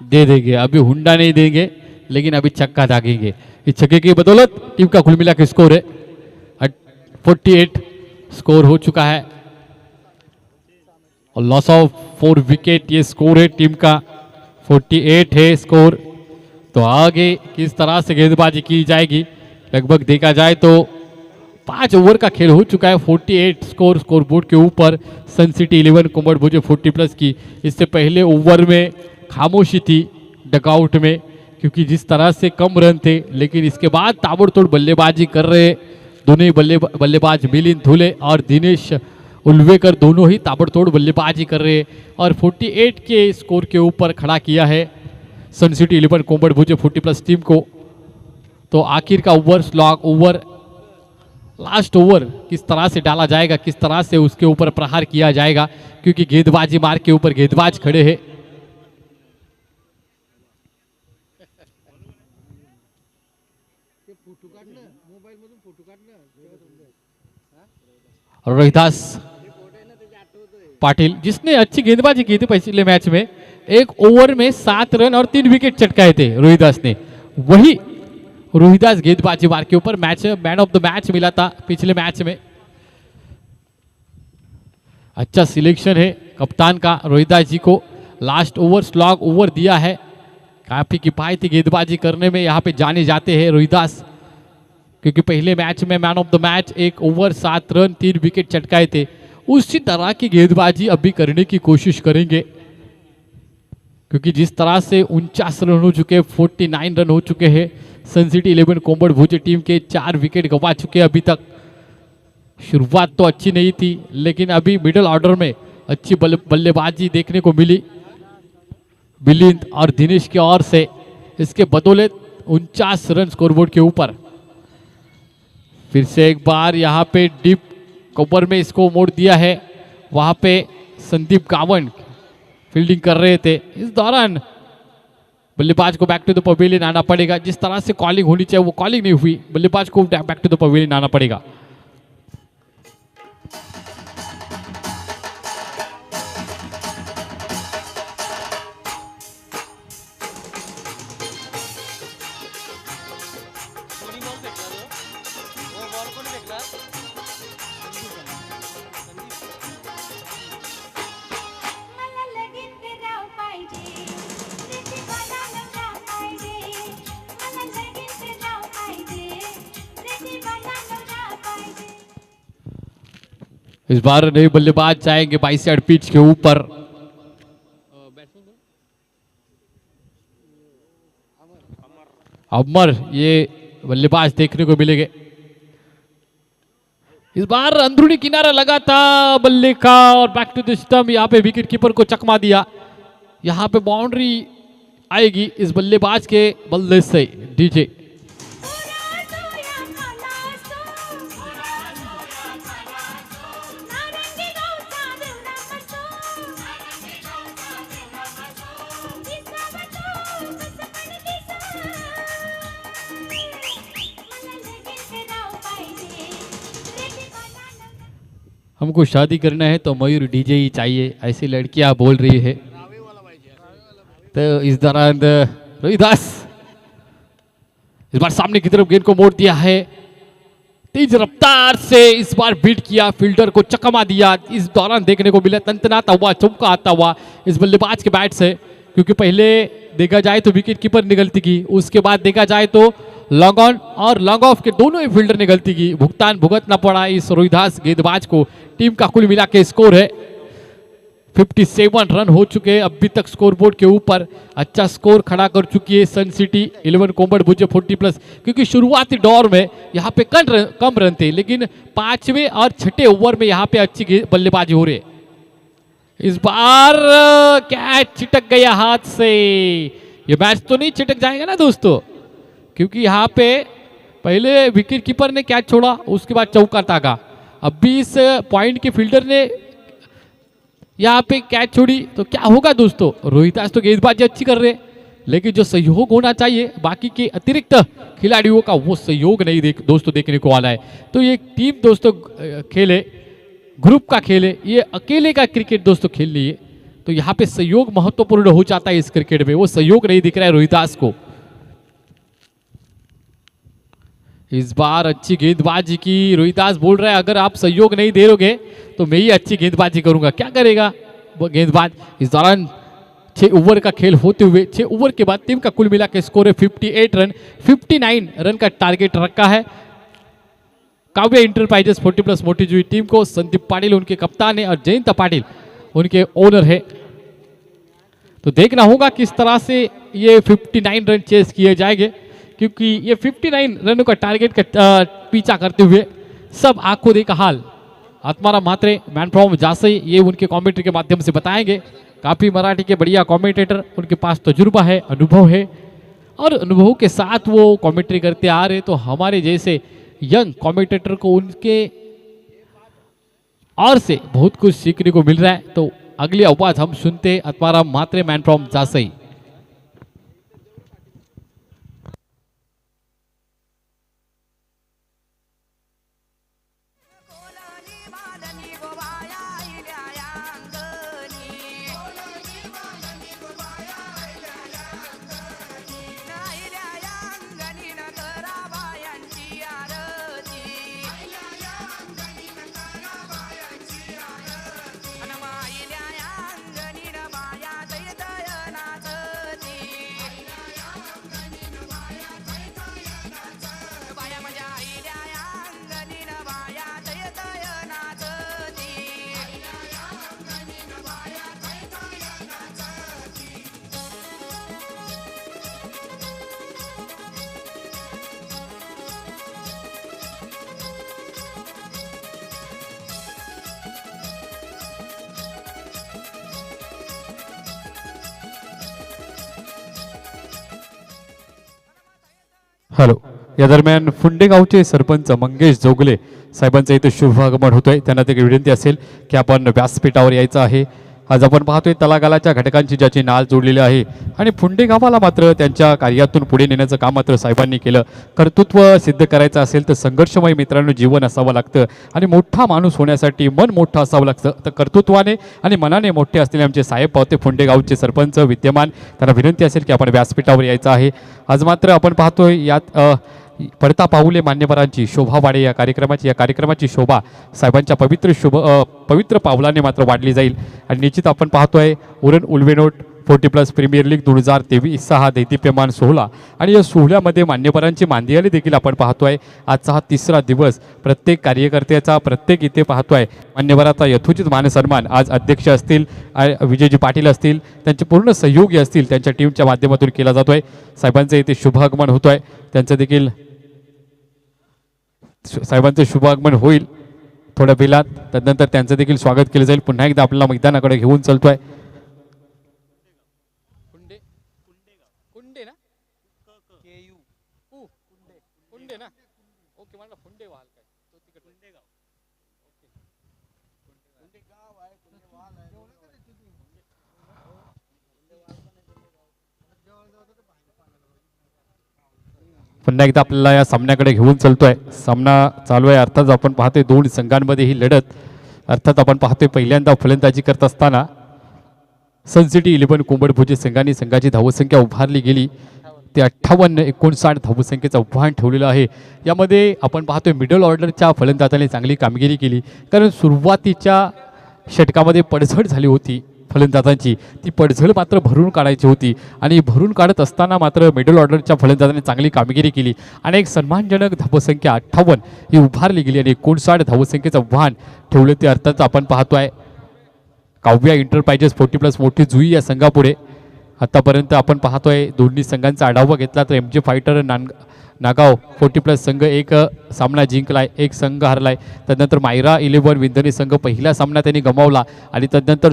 दे देंगे, अभी हुंडा नहीं देंगे, लेकिन अभी छक्का दागेंगे। इस छक्के की बदौलत टीम का कुल मिला के स्कोर है 48 स्कोर हो चुका है, और लॉस ऑफ 4 विकेट ये स्कोर है टीम का। 48 है स्कोर। तो आगे किस तरह से गेंदबाजी की जाएगी? लगभग देखा जाए तो 5 ओवर का खेल हो चुका है। 48 स्कोर बोर्ड के ऊपर सन सिटी 11 कोंबड़ भुजे 40+ की। इससे पहले ओवर में खामोशी थी डगआउट में, क्योंकि जिस तरह से कम रन थे, लेकिन इसके बाद ताबड़तोड़ बल्लेबाजी कर रहे दोनों ही बल्लेबाज मिलिंद धुले और दिनेश उल्वेकर, दोनों ही ताबड़तोड़ बल्लेबाजी कर रहे और 48 के स्कोर के ऊपर खड़ा किया है सन सिटी 11 कोंबड़ भुजे 40+ टीम को। तो आखिर का over slog over, last over किस तरह से डाला जाएगा, किस तरह से उसके ऊपर प्रहार किया जाएगा, क्योंकि गेंदबाजी मार के ऊपर गेंदबाज खड़े हैं। रोहिदास पाटिल, जिसने अच्छी गेंदबाजी की थी पिछले मैच में, 1 ओवर में 7 रन और 3 विकेट चटकाए थे रोहिदास ने। वही रोहिदास गेंदबाजी मार के ऊपर मैन ऑफ द मैच मिला था पिछले मैच में। अच्छा सिलेक्शन है कप्तान का रोहिदास जी को। लास्ट ओवर स्लॉग ओवर दिया है, काफी किफायती गेंदबाजी करने में यहाँ पे जाने जाते हैं रोहिदास, क्योंकि पहले मैच में man of the match 1 over 7 run 3 wicket चटकाए थे। उसी तरह की गेंदबाजी अभी करने की कोशिश करेंगे, क्योंकि जिस तरह से 49 रन हो चुके, 49 रन हो चुके हैं। सन सिटी 11 कोंबड़ भुजे टीम के 4 विकेट गंवा चुके अभी तक। शुरुआत तो अच्छी नहीं थी, लेकिन अभी मिडिल ऑर्डर में अच्छी बल्लेबाजी देखने को मिली मिलिंद और दिनेश की ओर से। इसके बदौलत 49 रन स्कोरबोर्ड के ऊपर। फिर से एक बार यहाँ पे डीप कवर में इसको मोड़ दिया है। वहाँ पे संदीप गावन फील्डिंग कर रहे थे। इस दौरान बल्लेबाज को बैक टू द पवेलियन आना पड़ेगा। जिस तरह से कॉलिंग होनी चाहिए वो कॉलिंग नहीं हुई, बल्लेबाज को बैक टू द पवेलियन आना पड़ेगा। इस बार नए बल्लेबाज जाएंगे 22 यार्ड पिच के ऊपर। अमर ये बल्लेबाज देखने को मिलेंगे। इस बार अंदरूनी किनारा लगा था बल्ले का और बैक टू द स्टंप, यहाँ पे विकेट कीपर को चकमा दिया। यहाँ पे बाउंड्री आएगी इस बल्लेबाज के बल्ले से। डीजे हमको शादी करना है तो मयूर डीजे ही चाहिए, ऐसी लड़कियां बोल रही है। तो इस दौरान रोहिदास इस बार सामने की तरफ गेंद को मोड़ दिया है, तेज रफ्तार से इस बार बीट किया, फील्डर को चकमा दिया। इस दौरान देखने को मिला तनतनाता हुआ, चौका आता हुआ इस बल्लेबाज के बैट से, क्योंकि पहले देखा जाए तो विकेट कीपर ने गलती की, उसके बाद देखा जाए तो लॉन्ग ऑन और लॉन्ग ऑफ के दोनों ही फील्डर ने गलती की। भुगतान भुगतना पड़ा इस रोहिदास गेंदबाज को। टीम का कुल मिला के स्कोर है 57 रन हो चुके हैं अभी तक स्कोरबोर्ड के ऊपर। अच्छा स्कोर खड़ा कर चुकी है सन सिटी 11 कोम्बड़ भुजे 40+, क्योंकि शुरुआती दौर में यहाँ पे कम रन थे, लेकिन 5वें और 6ठे ओवर में यहाँ पे अच्छी बल्लेबाजी हो रही है। इस बार कैच छिटक गया हाथ से। ये मैच तो नहीं छिटक जाएगा ना दोस्तों, क्योंकि यहाँ पे पहले विकेट कीपर ने कैच छोड़ा, उसके बाद चौका ताका। अभी इस पॉइंट के फील्डर ने यहाँ पे कैच छोड़ी तो क्या होगा दोस्तों। रोहिदास तो गेंदबाजी अच्छी कर रहे, लेकिन जो सहयोग होना चाहिए बाकी के अतिरिक्त खिलाड़ियों का, वो सहयोग नहीं दोस्तों देखने को आना है। तो ये टीम दोस्तों खेले, ग्रुप का खेले, ये अकेले का क्रिकेट दोस्तों खेल नहीं है। तो यहाँ पे सहयोग महत्वपूर्ण हो जाता है इस क्रिकेट में, वो सहयोग नहीं दिख रहा है रोहिदास को। इस बार अच्छी गेंदबाजी की, रोहिदास बोल रहा है अगर आप सहयोग नहीं दे दोगे तो मैं ही अच्छी गेंदबाजी करूंगा। क्या करेगा वो गेंदबाज। इस दौरान 6 ओवर का खेल होते हुए 6 ओवर के बाद टीम का कुल मिला के स्कोर है 58 रन। 59 रन का टारगेट रखा है काव्य इंटरप्राइजेस 40+ मोटीजुई टीम को। संदीप पाटिल उनके कप्तान है और जयंत पाटिल उनके ओनर है। तो देखना होगा किस तरह से ये 59 रन चेस किए जाएंगे, क्योंकि ये 59 रनों का टारगेट का पीछा करते हुए सब आंखों देखा हाल आत्माराम म्हात्रे मैन फ्रॉम जासई, ये उनके कमेंट्री के माध्यम से बताएंगे। काफ़ी मराठी के बढ़िया कमेंटेटर, उनके पास तजुर्बा है, अनुभव है, और अनुभव के साथ वो कमेंट्री करते आ रहे। तो हमारे जैसे यंग कमेंटेटर को उनके और से बहुत कुछ सीखने को मिल रहा है। तो अगली आवाज हम सुनते Atmaram Mhatre man from Jasai. Hello, या दरम्यान फुंडेगावचे सरपंच मंगेश जोगले साहेबांचं इथे शुभागमन होतोय। त्यांना ते विनंती असेल की आपण व्यासपीठावर यायचं आहे। आज आपण पाहतोय तलागालाच्या घटकांची ज्याची नाळ जोडलेली आहे आणि फुंडेगावाला मात्र त्यांच्या कार्यातून पुढे नेण्याचं काम मात्र साहेबांनी केलं। कर्तृत्व सिद्ध करायचं असेल तर संघर्षमय मित्रांनो जीवन असावं लागतं आणि मोठा माणूस होण्यासाठी मन मोठं असावं लागतं। तर कर्तृत्वाने आणि मनाने मोठे असलेले आमचे साहेब पावते फुंडेगावचे सरपंच विद्यमान, त्यांना विनंती असेल की आपण व्यासपीठावर यायचं आहे। आज मात्र आपण पाहतोय यात पडता पाऊले मान्यवरांची शोभा वाढे या कार्यक्रमाची शोभा साहेबांच्या पवित्र पावलाने मात्र वाढली जाईल। आणि निश्चित आपण पाहतोय उरण उल्वेनोट 40+ प्रीमियर लीग 2023 हा दैदिप्यमान सोहळा आणि या सोहळ्यामध्ये मान्यवरांची मांदियाळी देखील आपण पाहतोय. आजचा हा तिसरा दिवस प्रत्येक कार्यकर्त्याचा प्रत्येक इथे पाहतोय मान्यवराचा यथोचित मानसन्मान आज अध्यक्ष असतील विजयजी पाटील असतील त्यांचे पूर्ण सहयोगी असतील त्यांच्या टीमच्या माध्यमातून केला जातोय. साहेबांचं इथे शुभ आगमन होतोय. त्यांचं देखील साहेबांचं शुभ आगमन होईल थोड्या वेळात. त्यानंतर त्यांचं देखील स्वागत केलं जाईल. पुन्हा एकदा आपल्याला मैदानाकडे घेऊन चलतोय. पुन्हा एकदा आपल्याला या सामन्याकडे घेऊन चलतोय. सामना चालू आहे. अर्थात आपण पाहतोय दोन संघांमध्ये ही लढत. अर्थात आपण पाहतोय पहिल्यांदा फलंदाजी करत असताना सनसिटी 11 कुंभडभोजी संघाने संघाची धावसंख्या उभारली गेली. ते 58-59 धावसंख्येचं आव्हान ठेवलेलं आहे. यामध्ये आपण पाहतोय मिडल ऑर्डरच्या फलंदाजाने चांगली कामगिरी केली कारण सुरुवातीच्या षटकामध्ये पडझड झाली होती फलंदाजांची. ती पडझड मात्र भरून काढायची होती आणि भरून काढत असताना मात्र मिडल ऑर्डरच्या फलंदाजाने चांगली कामगिरी केली आणि एक सन्मानजनक धावसंख्या 58 ही उभारली गेली आणि 59 धावसंख्येचं आव्हान ठेवलं. ते अर्थात आपण पाहतोय काव्या इंटरप्राइजेस 40+ मोठी जुई या संघापुढे. आतापर्यंत आपण पाहतोय दोन्ही संघांचा आढावा घेतला तर MJ फायटर नागाव 40+ संघ एक सामना जिंकलाय, एक संघ हरलाय. त्यानंतर मायरा 11 विंधनी संघ पहिला सामना त्यांनी गमावला आणि त्यानंतर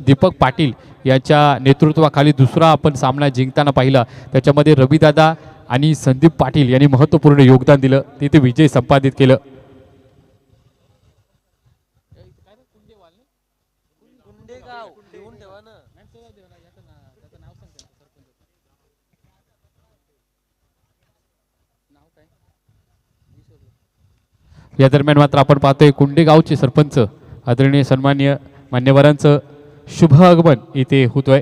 दीपक पाटील यांच्या नेतृत्वाखाली दुसरा आपण सामना जिंकताना पाहिला. त्याच्यामध्ये रविदादा आणि संदीप पाटील यांनी महत्त्वपूर्ण योगदान दिलं. तिथे विजय संपादित केलं. या दरम्यान मात्र आपण पाहतोय कुंडेगावचे सरपंच आदरणीय सन्माननीय मान्यवरांचं शुभ आगमन इथे होतोय.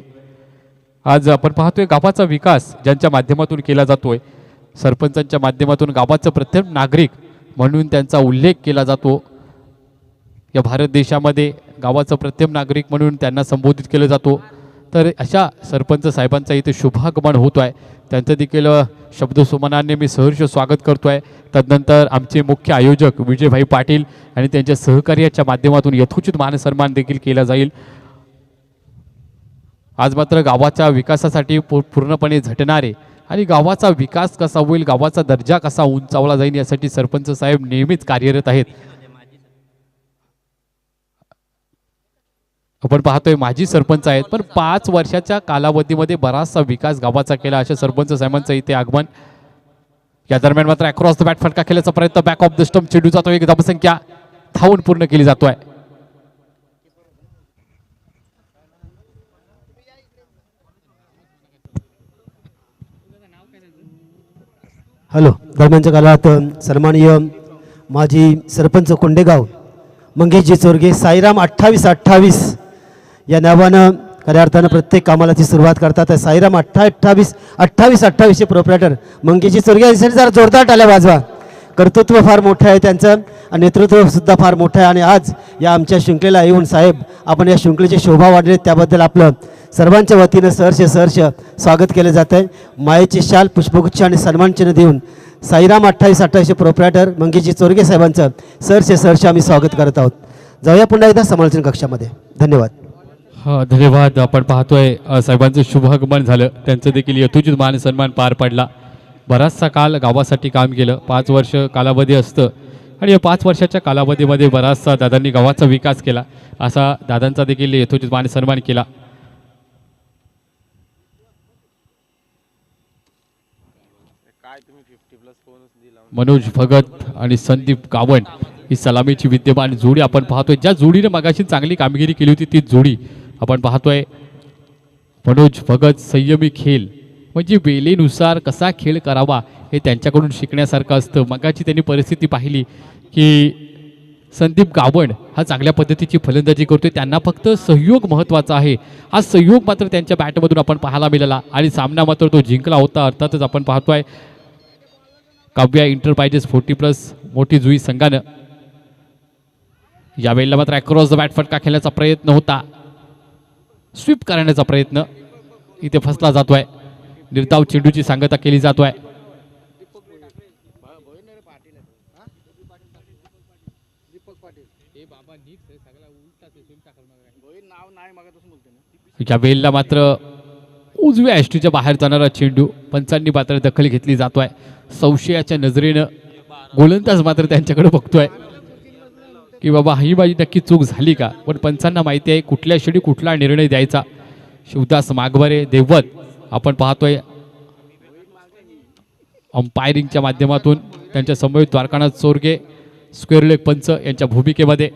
आज आपण पाहतोय गावाचा विकास ज्यांच्या माध्यमातून केला जातोय सरपंचांच्या माध्यमातून गावाचं प्रथम नागरिक म्हणून त्यांचा उल्लेख केला जातो. या भारत देशामध्ये गावाचं प्रथम नागरिक म्हणून त्यांना संबोधित केलं जातो. तर अशा सरपंच साहेबांचा इथे शुभागमन होतो आहे. त्यांचं देखील शब्दसुमनाने मी सहर्ष स्वागत करतो आहे. तदनंतर आमचे मुख्य आयोजक विजयभाई पाटील आणि त्यांच्या सहकार्याच्या माध्यमातून यथोचित मानसन्मान देखील केला जाईल. आज मात्र गावाच्या विकासासाठी पूर्णपणे झटणारे आणि गावाचा विकास कसा होईल गावाचा दर्जा कसा उंचावला जाईल यासाठी सरपंच साहेब नेहमीच कार्यरत आहेत. आपण पाहतोय माजी सरपंच आहेत पण 5 वर्षाच्या कालावधीमध्ये बराचसा विकास गावाचा केला अशा सरपंच साहेबांचं इथे आगमन. या दरम्यान मात्र अक्रॉस द बॅट फटका खेळण्याचा प्रयत्न बॅक ऑफ द स्टंप चेंडू जातो. एक धावसंख्या धावून पूर्ण केली जातोय. हॅलो. दरम्यानच्या काळात सन्माननीय माजी सरपंच कोंडेगाव मंगेशजी चोरगे साईराम 28-28 या नावानं खऱ्या अर्थानं प्रत्येक कामाला ती सुरुवात करतात. साईराम 28-28 चे प्रोप्रायटर मंगेशजी चोरगे यांच्यासाठी जरा जोरदार टाळ्या वाजवा. कर्तृत्व फार मोठं आहे त्यांचं आणि नेतृत्वसुद्धा फार मोठं आहे आणि आज या आमच्या शृंखलेला येऊन साहेब आपण या शृंखलेची शोभा वाढले त्याबद्दल आपलं सर्वांच्या वतीनं सहर्ष स्वागत केलं जातं आहे. मायेचे शाल पुष्पगुच्छ आणि सन्मानचिन्ह देऊन साईराम 28-28 चे प्रोप्रायटर मंगेशजी चोरगे साहेबांचं सहर्ष आम्ही स्वागत करत आहोत. जाऊया पुन्हा एकदा समालोचन कक्षामध्ये. धन्यवाद. हा धन्यवाद. आपण पाहतोय साहेबांचं शुभागमन झालं. त्यांचं देखील यथोचित मान सन्मान पार पडला. बराचसा काल गावासाठी काम केलं. 5 वर्ष कालावधी असतं आणि या 5 वर्षाच्या कालावधीमध्ये बराचसा दादांनी गावाचा विकास केला. असा दादांचा देखील यथोचित मान सन्मान केला. मनोज भगत आणि संदीप गावण ही सलामीची विद्यमान जोडी आपण पाहतोय. ज्या जोडीने मगाशी चांगली कामगिरी केली होती ती जोडी आपण पाहतोय. मनोज भगत संयमी खेळ म्हणजे वेळेनुसार कसा खेळ करावा हे त्यांच्याकडून शिकण्यासारखं असतं. मगाची त्यांनी परिस्थिती पाहिली की संदीप गावण हा चांगल्या पद्धतीची फलंदाजी करतोय. त्यांना फक्त सहयोग महत्त्वाचा आहे. हा सहयोग मात्र त्यांच्या बॅटमधून आपण पाहायला मिळाला आणि सामना मात्र तो जिंकला होता. अर्थातच आपण पाहतोय काव्या इंटरप्राइजेस 40+ मोठी जुई संघानं यावेळेला मात्र अक्रॉस द बॅट फटका खेळण्याचा प्रयत्न होता. स्वीप करण्याचा प्रयत्न इथे फसला जातोय. निर्धाव चेंडूची सांगता केली जातोय. या वेळेला मात्र उजव्या एष्टीच्या बाहेर जाणारा चेंडू पंचांनी मात्र दखल घेतली जातोय. संशयाच्या नजरेनं गोलंदाज मात्र त्यांच्याकडे बघतोय की बाबा ही माझी नक्की चूक झाली का. पण पंचांना माहिती आहे कुठल्या क्षणी कुठला निर्णय द्यायचा. शिवदास मागवारे देवत आपण पाहतोय अंपायरिंगच्या माध्यमातून त्यांच्या समवेत द्वारकानाथ चोरगे स्क्वेअर लेग पंच यांच्या भूमिकेमध्ये.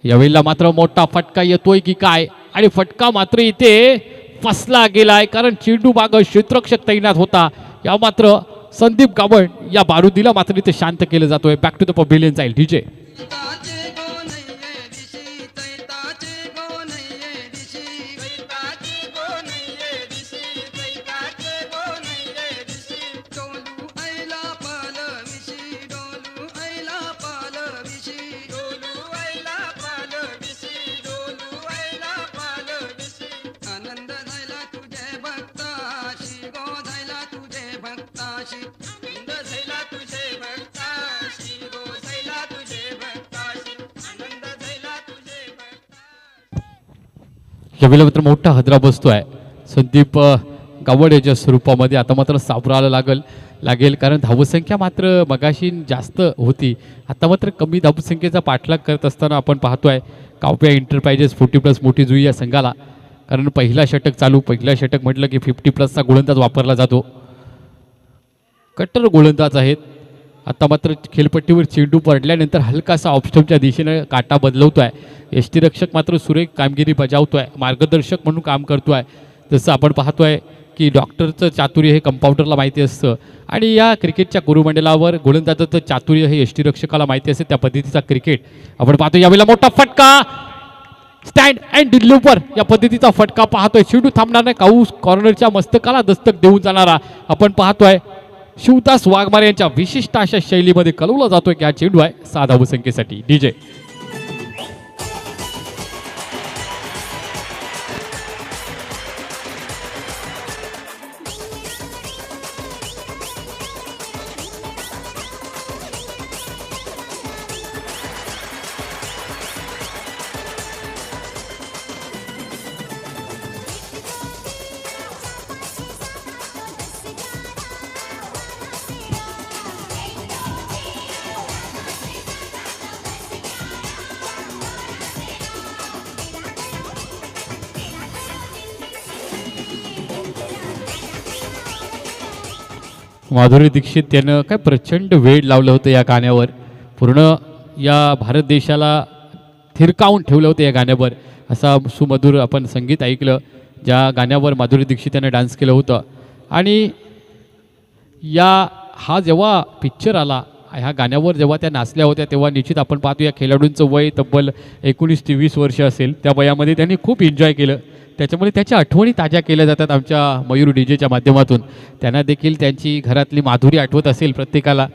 यावेळेला मात्र मोठा फटका येतोय की काय आणि फटका मात्र इथे फसला गेलाय कारण चेंडू माग क्षेत्ररक्षक तैनात होता. या मात्र संदीप गावण या बारुदीला मात्र इथे शांत केलं जातोय. बॅक टू द पवेलियन जाईल डीजे. यावेळेला मात्र मोठा हदरा बसतोय संदीप गावड याच्या स्वरूपामध्ये. आता मात्र सावरायला लागेल कारण धावसंख्या मात्र मगाशी जास्त होती. आता मात्र कमी धावसंख्येचा पाठलाग करत असताना आपण पाहतोय काव्या एंटरप्राइजेस 40+ मोठी जुई या संघाला. कारण पहिला षटक म्हटलं की 50+ गोलंदाज वापरला जातो. कट्टर गोलंदाज आहेत. आता मात्र खेळपट्टीवर चेंडू पडल्यानंतर हलकासा ऑफस्टमच्या दिशेने काटा बदलवतोय. यष्टीरक्षक मात्र सुरेख कामगिरी बजावतोय. मार्गदर्शक म्हणून काम करतोय. जसं आपण पाहतोय की डॉक्टरचं चातुर्य हे कंपाऊंडरला माहिती असतं आणि या क्रिकेटच्या गुरुमंडलावर गोलंदाजाचं चातुर्य हे यष्टीरक्षकाला माहिती असते. त्या पद्धतीचा क्रिकेट आपण पाहतो. यावेळेला मोठा फटका स्टँड अँड डिलिव्हर या पद्धतीचा फटका पाहतोय. चेंडू थांबणार नाही. काऊस कॉर्नरच्या मस्तकाला दस्तक देऊन जाणारा आपण पाहतोय शिवदास वाघमारे यांच्या विशिष्ट अशा शैलीमध्ये कळवला जातोय की हा चेंडू आहे 6 धावसंख्येसाठी डीजे. माधुरी दीक्षित यानं काय प्रचंड वेळ लावलं होतं या गाण्यावर. पूर्ण या भारत देशाला थिरकावून ठेवलं होतं या गाण्यावर. असा सुमधुर आपण संगीत ऐकलं ज्या गाण्यावर माधुरी दीक्षित यानं डान्स केलं होतं. आणि हा जेव्हा पिक्चर आला ह्या गाण्यावर जेव्हा त्या नाचल्या होत्या तेव्हा निश्चित आपण पाहतो या खेळाडूंचं वय तब्बल 19 ते 20 वर्ष असेल. त्या वयामध्ये त्यांनी खूप एन्जॉय केलं. त्याच्यामुळे त्याच्या आठवणी ताज्या केल्या जातात आमच्या मयूर डीजेच्या माध्यमातून. त्यांना देखील त्यांची घरातली माधुरी आठवत असेल प्रत्येकाला.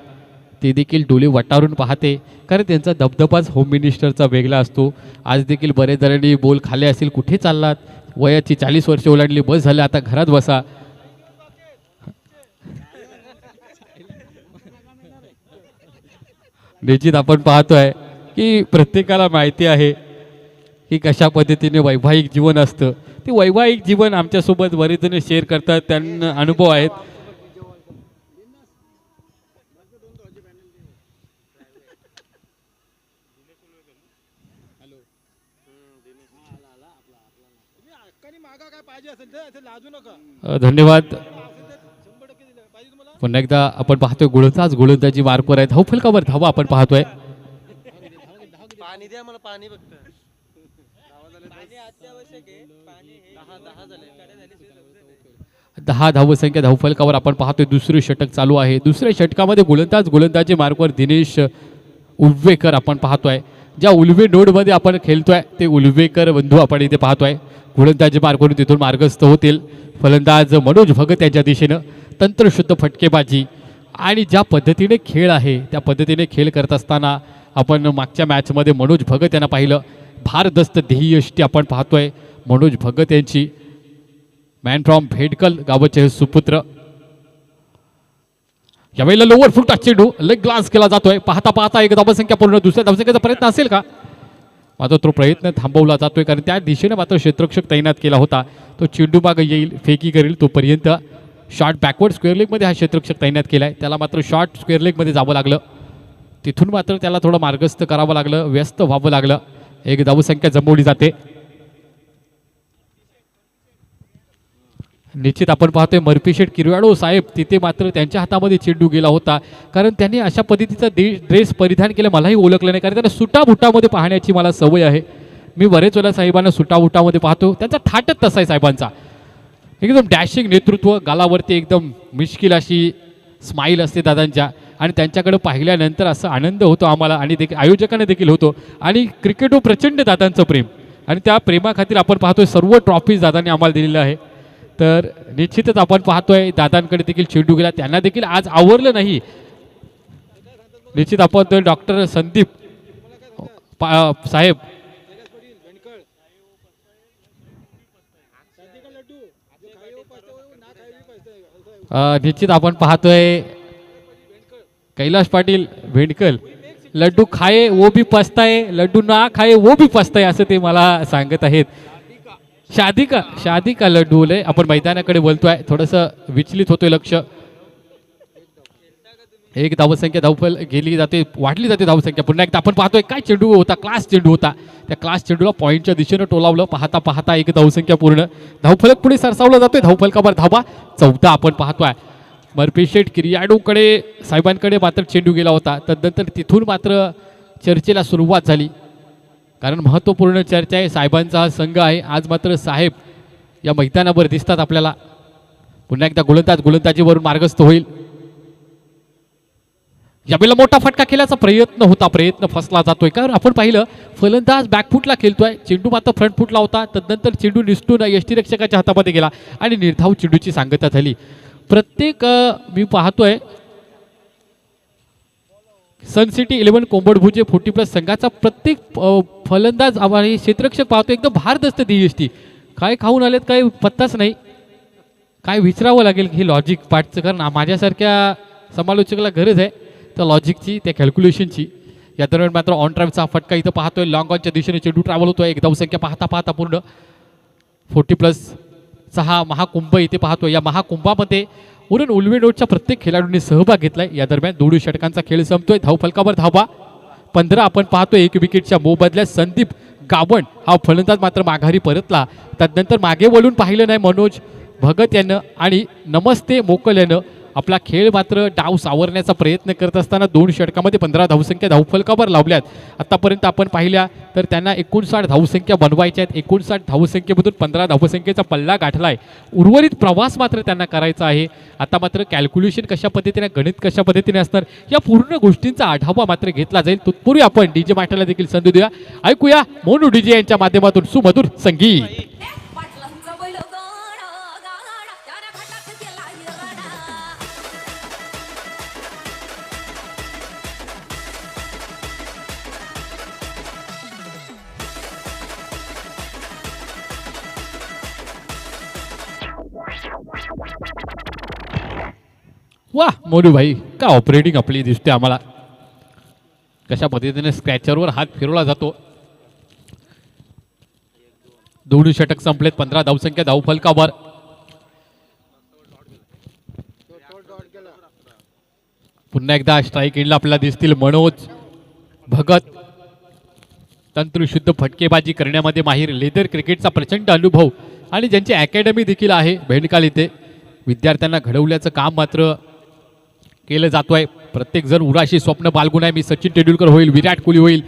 ते देखील डोळे वटारून पाहते कारण त्यांचा दबदबाच होम मिनिस्टरचा वेगळा असतो. आज देखील बरेच जणांनी बोल खाले असेल कुठे चाललात वयाची 40 वर्ष ओलांडली बस झालं आता घरात बसा. निश्चित आपण पाहतोय की प्रत्येकाला माहिती आहे की कशा पद्धतीने वैवाहिक जीवन असतं. ते वैवाहिक जीवन आमच्यासोबत बरेच जण शेअर करतात. त्यांना अनुभव आहेत. धन्यवाद. पुन्हा एकदा आपण पाहतोय गोलंदाजी मार्कवर आहे. धावफलकावर धावा आपण पाहतोय. पाणी द्या मला पाणी फक्त. 10 धावसंख्या धावफलकावर आपण पाहतोय. दुसरे षटक चालू आहे. दुसऱ्या षटकामध्ये गोलंदाजी मार्कवर दिनेश उल्वेकर आपण पाहतोय. ज्या उल्वे नोडमध्ये आपण खेळतोय ते उल्वेकर बंधू आपण इथे पाहतोय. गोलंदाजी मार्कवरून तिथून मार्गस्थ होतील. फलंदाज मनोज भगत यांच्या दिशेनं तंत्रशुद्ध फटकेबाजी आणि ज्या पद्धतीने खेळ आहे त्या पद्धतीने खेळ करत असताना आपण मागच्या मॅचमध्ये मनोज भगत यांना पाहिलं. भारदस्त ध्येयष्टी आपण पाहतोय मनोज भगत यांची. मॅन फ्रॉम भेडकल गावाचे हे सुपुत्र. यावेळेला लोअर फुलटा चेंडू लेग ग्लान्स केला जातोय. पाहता पाहता एक धावसंख्या पूर्ण, दुसऱ्या धावसंख्येचा प्रयत्न असेल का, मात्र तो प्रयत्न थांबवला जातोय कारण त्या दिशेने मात्र क्षेत्ररक्षक तैनात केला होता. तो चेंडू मागे येईल, फेकी करेल तोपर्यंत शॉर्ट बॅकवर्ड स्क्वेअर लेगमध्ये हा क्षेत्ररक्षक तैनात केलाय. त्याला मात्र शॉर्ट स्क्वेअर लेगमध्ये जावं लागलं. तिथून मात्र त्याला थोडं मार्गस्थ करावं लागलं, व्यस्त व्हावं लागलं. एक धावसंख्या जमवली जाते. निश्चित आपण पाहतोय मर्फीशेट किरवाडो साहेब तिथे मात्र त्यांच्या हातामध्ये चेंडू गेला होता कारण त्यांनी अशा पद्धतीचा ड्रेस परिधान केलं मलाही ओळखलं नाही कारण त्यांना सुटाबुटामध्ये पाहण्याची मला सवय आहे. मी बरेच वेळा साहेबांना सुटाबुटामध्ये पाहतो. त्यांचा थाटच तसा आहे साहेबांचा. एकदम डॅशिंग नेतृत्व, गालावरती एकदम मिश्किल अशी स्माईल असते दादांच्या आणि त्यांच्याकडे पाहिल्यानंतर असं आनंद होतो आम्हाला आणि आयोजकांना देखील होतो. आणि क्रिकेटवर प्रचंड दादांचं प्रेम आणि त्या प्रेमाखातीर आपण पाहतोय सर्व ट्रॉफीज दादांनी आम्हाला दिलेल्या आहे. तर निश्चितच आपण पाहतोय दादांकडे देखील चेंडू गेला, त्यांना देखील आज आवरलं नाही. निश्चित आपण डॉक्टर संदीप साहेब निश्चित आपण पाहतोय कैलाश पाटील भेंडकल लड्डू खाए वो भी पछताए, लड्डू ना खाए वो भी पछताए असं ते मला सांगत आहेत. शादी का लड्डू ले आपण मैदानाकडे बोलतोय, थोडंसं विचलित होतोय लक्ष. एक धावसंख्या धावफल गेली जाते, वाढली जाते धावसंख्या. पुन्हा एकदा आपण पाहतोय काय चेंडू होता, क्लास चेंडू होता. त्या क्लास चेंडूला पॉईंटच्या दिशेनं टोलावलं. पाहता पाहता एक धावसंख्या पूर्ण, धावफलक पुढे सरसावला जातोय. धावफलकावर धावा 14 आपण पाहतोय. मर्फीशेट किरियाडूकडे साहेबांकडे मात्र चेंडू गेला होता. तदनंतर तिथून मात्र चर्चेला सुरुवात झाली कारण महत्त्वपूर्ण चर्चा आहे. साहेबांचा हा संघ आहे. आज मात्र साहेब या मैदानावर दिसतात आपल्याला. पुन्हा एकदा गोलंदाजीवरून मार्गस्थ होईल. यावेळेला मोठा फटका खेळायचा प्रयत्न होता, प्रयत्न फसला जातोय कारण आपण पाहिलं फलंदाज बॅकफुटला खेळतोय, चेंडू मात्र फ्रंट फुटला होता. तदनंतर चेंडू निसटून यष्टीरक्षकाच्या हातामध्ये गेला आणि निर्धाव चेंडूची सांगता झाली. प्रत्येक मी पाहतोय सन सिटी 11 कोंबडभुजे 40+ संघाचा प्रत्येक फलंदाज आणि क्षेत्ररक्षक पाहतो एकदम भारदस्त DST. काय खाऊन आलेत काय पत्ताच नाही. काय विचारावं लागेल हे लॉजिक पार्टचं कारण माझ्यासारख्या समालोचकाला गरज आहे त्या लॉजिकची, त्या कॅल्क्युलेशनची. या दरम्यान मात्र ऑन ड्राईव्हचा फटका इथं पाहतोय. लॉंग ऑनच्या दिशेने चेंडू ट्रॅव्हल होतोय. एक धावसंख्या पाहता पाहता पूर्ण 40+चा हा महाकुंभ इथे पाहतोय. या महाकुंभामध्ये उरण उलवे नोटच्या प्रत्येक खेळाडूंनी सहभाग घेतलाय. या दरम्यान 2 षटकांचा खेळ संपतोय. धावफलकावर धावा 15 आपण पाहतोय. 1 विकेटच्या मोबदल्यात संदीप गावण हा फलंदाज मात्र माघारी परतला. त्यानंतर मागे वळून पाहिलं नाही मनोज भगत यानं आणि नमस्ते मोकल यानं आपला खेळ मात्र डाव सावरण्याचा प्रयत्न करत असताना 2 षटकामध्ये 15 धावसंख्या धावफलकावर लावल्यात. आतापर्यंत आपण पाहिल्या तर त्यांना 59 धावसंख्या बनवायच्या आहेत. 59 धावसंख्येमधून 15 धावसंख्येचा पल्ला गाठलाय. उर्वरित प्रवास मात्र त्यांना करायचा आहे. आता मात्र कॅल्क्युलेशन कशा पद्धतीने, गणित कशा पद्धतीने असणार या पूर्ण गोष्टींचा आढावा मात्र घेतला जाईल. तत्पूर्वी आपण डीजे माठाला देखील संधी देऊया. ऐकूया मोनू डीजे यांच्या माध्यमातून सुमधुर संगीत. वा मोनू भाई का ऑपरेटिंग आपली दिसते आम्हाला. कशा पद्धतीने स्क्रॅचरवर हात फिरवला जातो. 2 षटक संपलेत. 15 धावसंख्या धावफलकावर. पुन्हा एकदा स्ट्राईक एंडला आपल्याला दिसतील मनोज भगत. तंत्रशुद्ध फटकेबाजी करण्यामध्ये माहीर, लेदर क्रिकेटचा प्रचंड अनुभव आणि ज्यांची अकॅडमी देखील आहे भेंडकाल इथे. विद्यार्थ्यांना घडवल्याचं काम मात्र केलं जातोय. प्रत्येक जण उराशी स्वप्न बाळगून आहे. मी सचिन तेंडुलकर होईल, विराट कोहली होईल,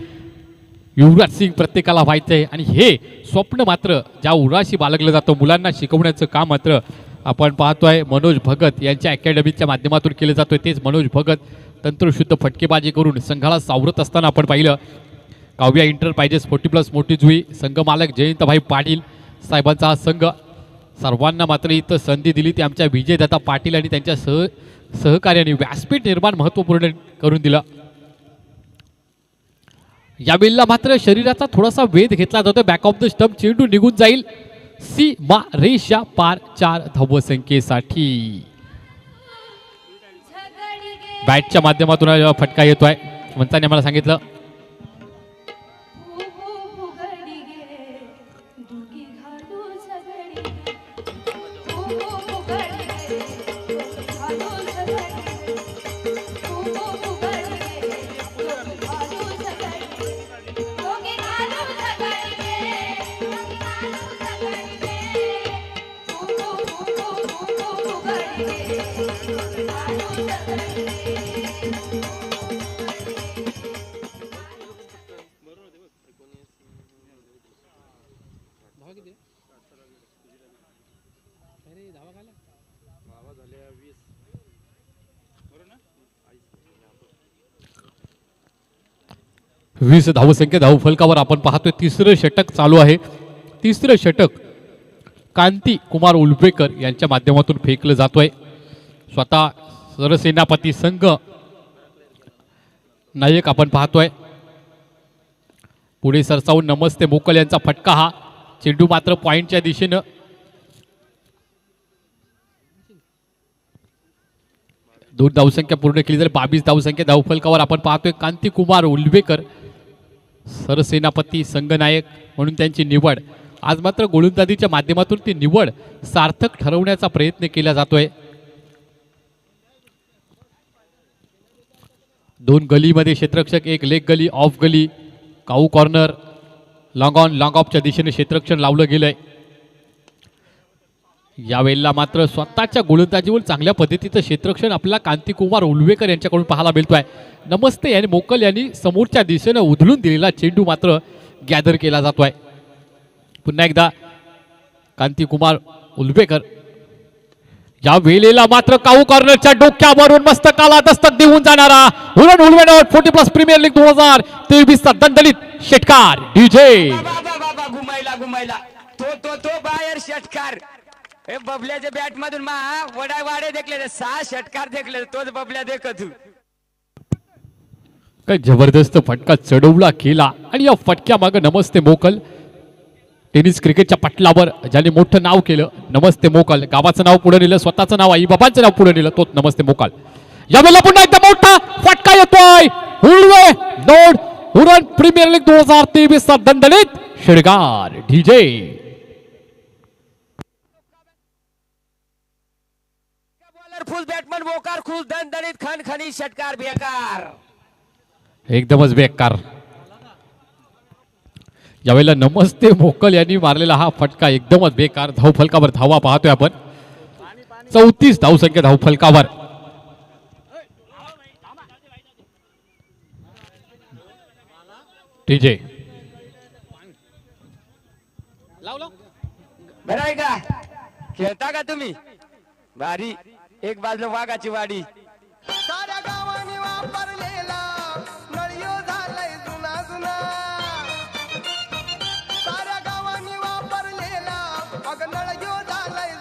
युवराज सिंग प्रत्येकाला व्हायचं आहे. आणि हे स्वप्न मात्र ज्या उराशी बाळगलं जातं मुलांना शिकवण्याचं काम मात्र आपण पाहतोय मोनोज भगत यांच्या अकॅडमीच्या माध्यमातून केलं जातोय. तेच मनोज भगत तंत्रशुद्ध फटकेबाजी करून संघाला सावरत असताना आपण पाहिलं. काव्या इंटरप्राइजेस 40+ मोठी जुई संघ मालक जयंतभाई पाटील साहेबांचा हा संघ. सर्वांना मात्र इथं संधी दिली ती आमच्या विजयदाता पाटील आणि त्यांच्या सहकार्याने व्यासपीठ निर्माण महत्त्वपूर्ण करून दिलं. यावेळेला मात्र शरीराचा थोडासा वेध घेतला जातो. बॅक ऑफ द स्टंप चेंडू निघून जाईल. सीमा रेषा पार 4 धावसंख्येसाठी. बॅटच्या माध्यमातून फटका येतोय. म्हणताना मला सांगितलं वीस धावसंख्या धावफलकावर आपण पाहतोय. तिसरं षटक चालू आहे. तिसरं षटक कांती कुमार उलवेकर यांच्या माध्यमातून फेकलं जातोय. स्वतः सरसेनापती संघ नायक आपण पाहतोय. पुढे सरसावून नमस्ते मोकल यांचा फटका. हा चेंडू मात्र पॉइंटच्या दिशेनं. दोन धावसंख्या पूर्ण केली तर 22 धावसंख्या धावफलकावर आपण पाहतोय. कांती कुमार उलवेकर सरसेनापती संघनायक म्हणून त्यांची निवड. आज मात्र गोलंदाजीच्या माध्यमातून ती निवड सार्थक ठरवण्याचा प्रयत्न केला जातोय. दोन गलीमध्ये क्षेत्ररक्षक, एक leg gully, off gully, cow corner, long on long ऑफच्या दिशेने क्षेत्ररक्षण लावलं गेलंय. यावेळेला मात्र स्वतःच्या गोलंदाजीवर चांगल्या पद्धतीचं क्षेत्ररक्षण आपल्याला कांतीकुमार उलवेकर यांच्याकडून पाहायला मिळतोय. नमस्ते आणि मोकल यांनी समोरच्या दिशेनं उधळून दिलेला चेंडू मात्र गॅदर केला जातोय. पुन्हा एकदा कांतीकुमार उलवेकर. या वेळेला मात्र काऊ कॉर्नरच्या डोक्यावरून मस्तकाला दस्तक देऊन जाणारा उरण उलवेडर 40+ प्रीमियर लीग 2023 चा दणदणीत षटकार डीजे. बाबा घुमायला तो बाहेर षटकार. हे बबल्याच्या बॅट मधून वडा वाडे देखले 6 षटकार देखले. तोच बबल्या देखत काय जबरदस्त फटका चढवला केला. आणि या फटक्या मागे नमस्ते मोकल टेनिस क्रिकेटच्या पटलावर ज्याने मोठं नाव केलं. नमस्ते मोकल गावाचं नाव पुढे नेलं, स्वतःचं नाव आई बाबांचं नाव पुढे नेलं, तोच नमस्ते मोकल. यावेळेला पुन्हा एकदा मोठा फटका येतोय. Ulwe node Uran premier league 2023 चा दणदणीत षटकार डीजे. फुल बॅटमन बोकार खुल दणदणीत खणखणी षटकार बेकार. एकदमच बेकार. यावेळेला नमस्ते मोकल यांनी मारलेला हा फटका एकदमच बेकार. धावफलकावर धावा पाहतोय आपण. 34 धावसंख्या धावफलकावर. डीजे बरं आहे का? खेळता का तुम्ही? भारी. एक बाजूला वाघाची वाडी. साऱ्या गावाने वापरलेला नळियो झालाय जुना जुना. साऱ्या गावाने वापरलेला अग नळियो झालाय.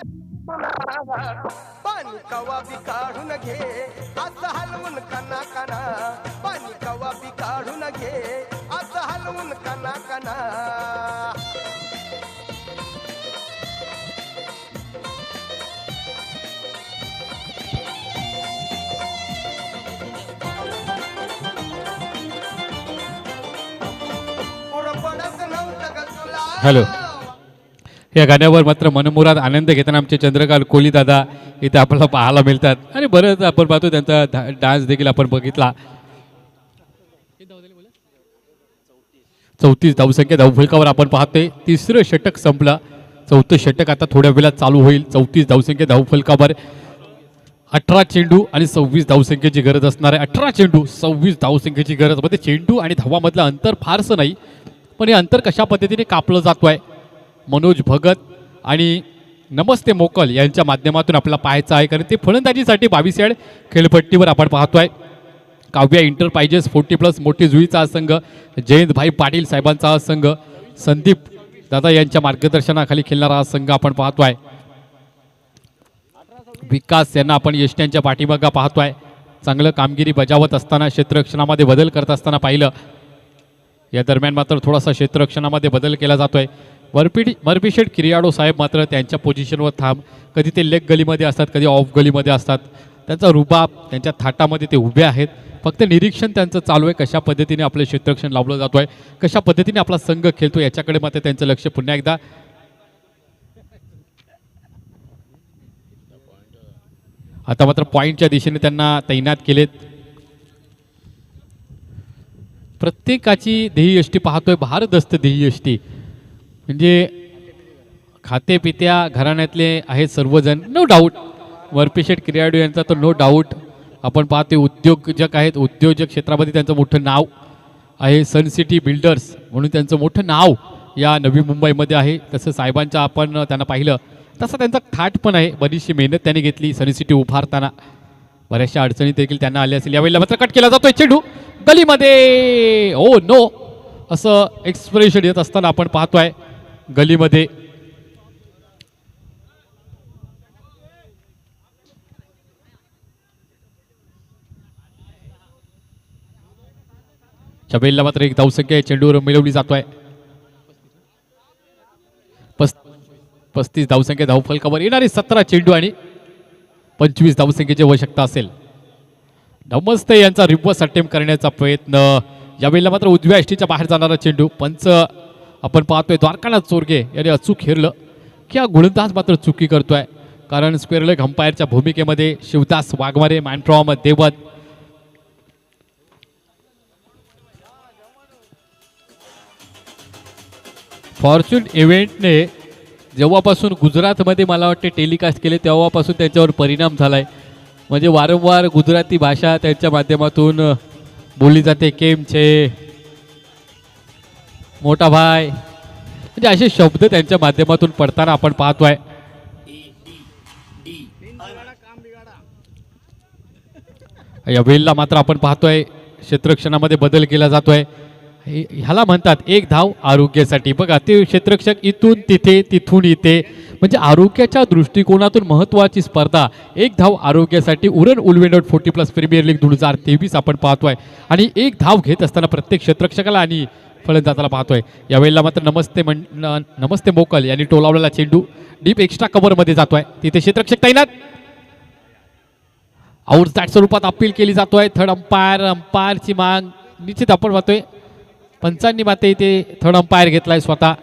पाणी कवा बी काढून घे असं हलवून कना कना. पाणी कवा बी काढून घे असं हलवून कना कना. हॅलो. या गाण्यावर मात्र मनमुराद आनंद घेताना आमचे चंद्रकांत कोहली दादा इथे आपल्याला पाहायला मिळतात. आणि बरंच आपण पाहतो त्यांचा डान्स देखील आपण बघितला. 34 धावसंख्या धावफलकावर आपण पाहतोय. तिसरं षटक संपलं. चौथं षटक आता थोड्या वेळात चालू होईल. 34 धावसंख्या धावफलकावर 18 चेंडू आणि 26 धावसंख्येची गरज असणार आहे. 18 चेंडू 26 धावसंख्येची गरज. मध्ये चेंडू आणि धावामधलं अंतर फारसं नाही, पण हे अंतर कशा पद्धतीने कापलं जातोय मनोज भगत आणि नमस्ते मोकल यांच्या माध्यमातून आपल्याला पाहायचं आहे. कारण ते फलंदाजीसाठी 22 यार्ड खेळपट्टीवर आपण पाहतोय. काव्या इंटरप्राइजेस 40+ मोठी जुईचा हा संघ, जयंतभाई पाटील साहेबांचा हा संघ, संदीप दादा यांच्या मार्गदर्शनाखाली खेळणारा हा संघ आपण पाहतोय. विकास यांना आपण यष्ट्यांच्या पाठीमागा पाहतोय. चांगलं कामगिरी बजावत असताना क्षेत्ररक्षणामध्ये बदल करत असताना पाहिलं. या दरम्यान मात्र थोडासा क्षेत्ररक्षणामध्ये बदल केला जातोय. मर्पिशेट किरियाडो साहेब मात्र त्यांच्या पोझिशनवर थांब, कधी ते लेग गलीमध्ये असतात, कधी ऑफ गलीमध्ये असतात. त्यांचा रुबाब, त्यांच्या थाटामध्ये ते उभे आहेत. फक्त निरीक्षण त्यांचं चालू आहे, कशा पद्धतीने आपलं क्षेत्ररक्षण लावलं जातो आहे, कशा पद्धतीने आपला संघ खेळतो याच्याकडे मात्र त्यांचं लक्ष पुन्हा एकदा. आता मात्र पॉईंटच्या दिशेने त्यांना तैनात केलेत. प्रत्येकाची ध्येयष्टी पाहतोय भारदस्त ध्येयष्टी, म्हणजे खातेपित्या घराण्यातले आहेत सर्वजण, नो डाऊट. मर्पिशेट किरियाडो यांचा तर नो डाऊट. आपण पाहतोय उद्योजक आहेत, उद्योजक क्षेत्रामध्ये त्यांचं मोठं नाव आहे. सन सिटी बिल्डर्स म्हणून त्यांचं मोठं नाव या नवी मुंबईमध्ये आहे. तसं साहेबांच्या आपण त्यांना पाहिलं तसं त्यांचा थाट पण आहे. बरीचशी मेहनत त्यांनी घेतली सन सिटी उभारताना, बऱ्याचशा अडचणी देखील त्यांना आल्या असेल. यावेळेला मात्र कट केला जातोय चेंडू गलीमध्ये, ओ नो असं एक्सप्रेशन येत असताना आपण पाहतोय गलीमध्ये. चबेलला मात्र एक धावसंख्या चेंडूवर मिळवली जातोय. 35 धावसंख्या धावफलकावर येणारी 17 चेंडू आणि 25 धावसंख्येची आवश्यकता असेल. नमस्ते यांचा रिव्हर्स अटेम्प्ट करण्याचा प्रयत्न. यावेळेला मात्र उजव्या एष्टीच्या बाहेर जाणारा चेंडू. पंच आपण पाहतोय द्वारकानाथ चोरगे याने अचूक हेरलं की हा गोलंदाज मात्र चुकी करतोय, कारण स्क्वेअर लेग अंपायरच्या भूमिकेमध्ये शिवदास वाघमारे, मॅन्ट्रॉम देवत, फॉर्च्यून इव्हेंटने जेव्हापासून गुजरातमध्ये मला वाटते टेलिकास्ट केले तेव्हापासून त्यांच्यावर परिणाम झाला आहे. म्हणजे वारंवार गुजराती भाषा त्यांच्या माध्यमातून बोलली जाते. केम छे मोठा भाई, म्हणजे असे शब्द त्यांच्या माध्यमातून पडताना आपण पाहतोय. या वेळेला मात्र आपण पाहतोय क्षेत्ररक्षणामध्ये बदल केला जातोय. ह्याला म्हणतात एक धाव आरोग्यासाठी. बघा ते क्षेत्ररक्षक इथून तिथे तिथून इथे, म्हणजे आरोग्याच्या दृष्टिकोनातून महत्त्वाची स्पर्धा. एक धाव आरोग्यासाठी उरण उलवेनोड 40+ प्रीमियर लीग 2023 आपण पाहतोय. आणि एक धाव घेत असताना प्रत्येक क्षेत्ररक्षकाला आणि फलंदाजाला पाहतोय. यावेळेला मात्र नमस्ते मोकल यांनी टोलावलेला चेंडू डीप एक्स्ट्रा कव्हरमध्ये जातोय. तिथे क्षेत्ररक्षक तैनात. आउट दॅट स्वरूपात अपील केली जातोय. थर्ड अंपायरची माग निश्चित आपण पाहतोय. पंचांनी मात्र इथे थर्ड अंपायर घेतलाय स्वतः.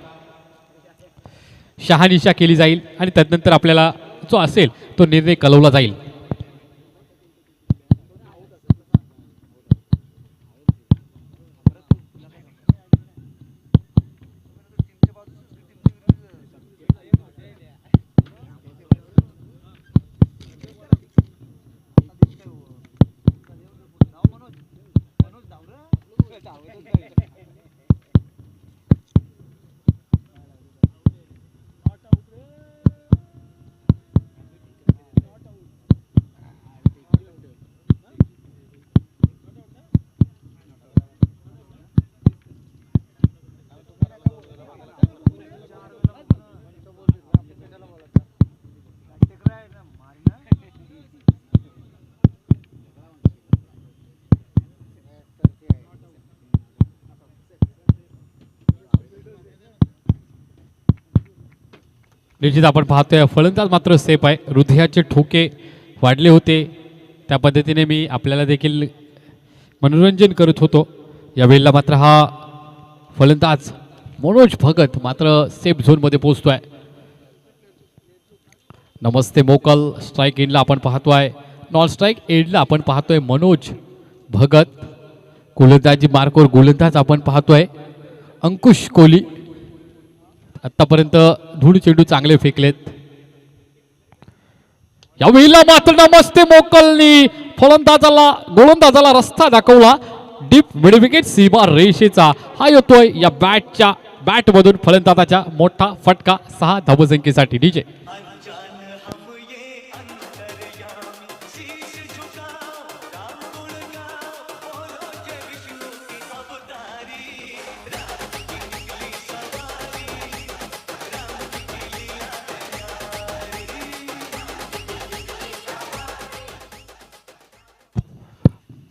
शहानिशा केली जाईल आणि त्यानंतर आपल्याला जो असेल तो निर्णय कळवला जाईल. निश्चित आपण पाहतोय फलंदाज मात्र सेफ आहे. हृदयाचे ठोके वाढले होते, त्या पद्धतीने मी आपल्याला देखील मनोरंजन करत होतो. यावेळेला मात्र हा फलंदाज मनोज भगत मात्र सेफ झोनमध्ये पोहोचतोय. नमस्ते मोकल स्ट्राईक एंडला आपण पाहतोय. नॉन स्ट्राईक एंडला आपण पाहतोय मनोज भगत. गोलंदाजी मार्कवर गोलंदाज आपण पाहतोय अंकुश कोहली. आतापर्यंत धूळ चेंडू चांगले फेकलेत. यावेळेला मात्र नमस्ते मोकलनी गोलंदाजाला रस्ता दाखवला. डीप मिडविकेट सीमा रेषेचा हा येतोय या बॅटमधून फलंदाजाच्या मोठा फटका 6 धावसंख्येसाठी. डीजे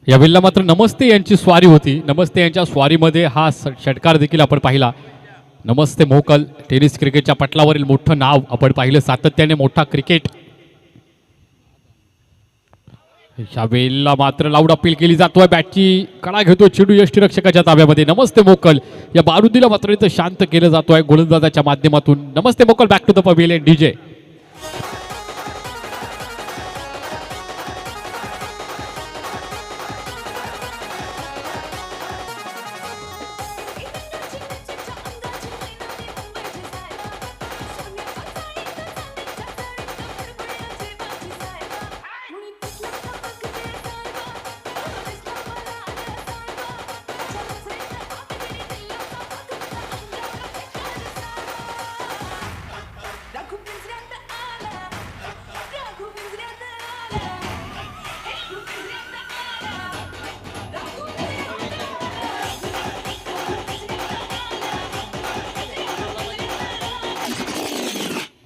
यावेळेला मात्र नमस्ते यांची स्वारी होती. नमस्ते यांच्या स्वारीमध्ये हा षटकार देखील आपण पाहिला. नमस्ते मोकल टेनिस क्रिकेटच्या पटलावरील मोठं नाव आपण पाहिलं, सातत्याने मोठा क्रिकेट. या वेळेला मात्र लाऊड अपील केली जातोय, बॅटची कडा घेतोय चेंडू यष्टीरक्षकाच्या ताब्यामध्ये. नमस्ते मोकल या बारुदीला मात्र इथं शांत केलं जातोय गोलंदाजाच्या माध्यमातून. नमस्ते Mokal back to the pavilion DJ.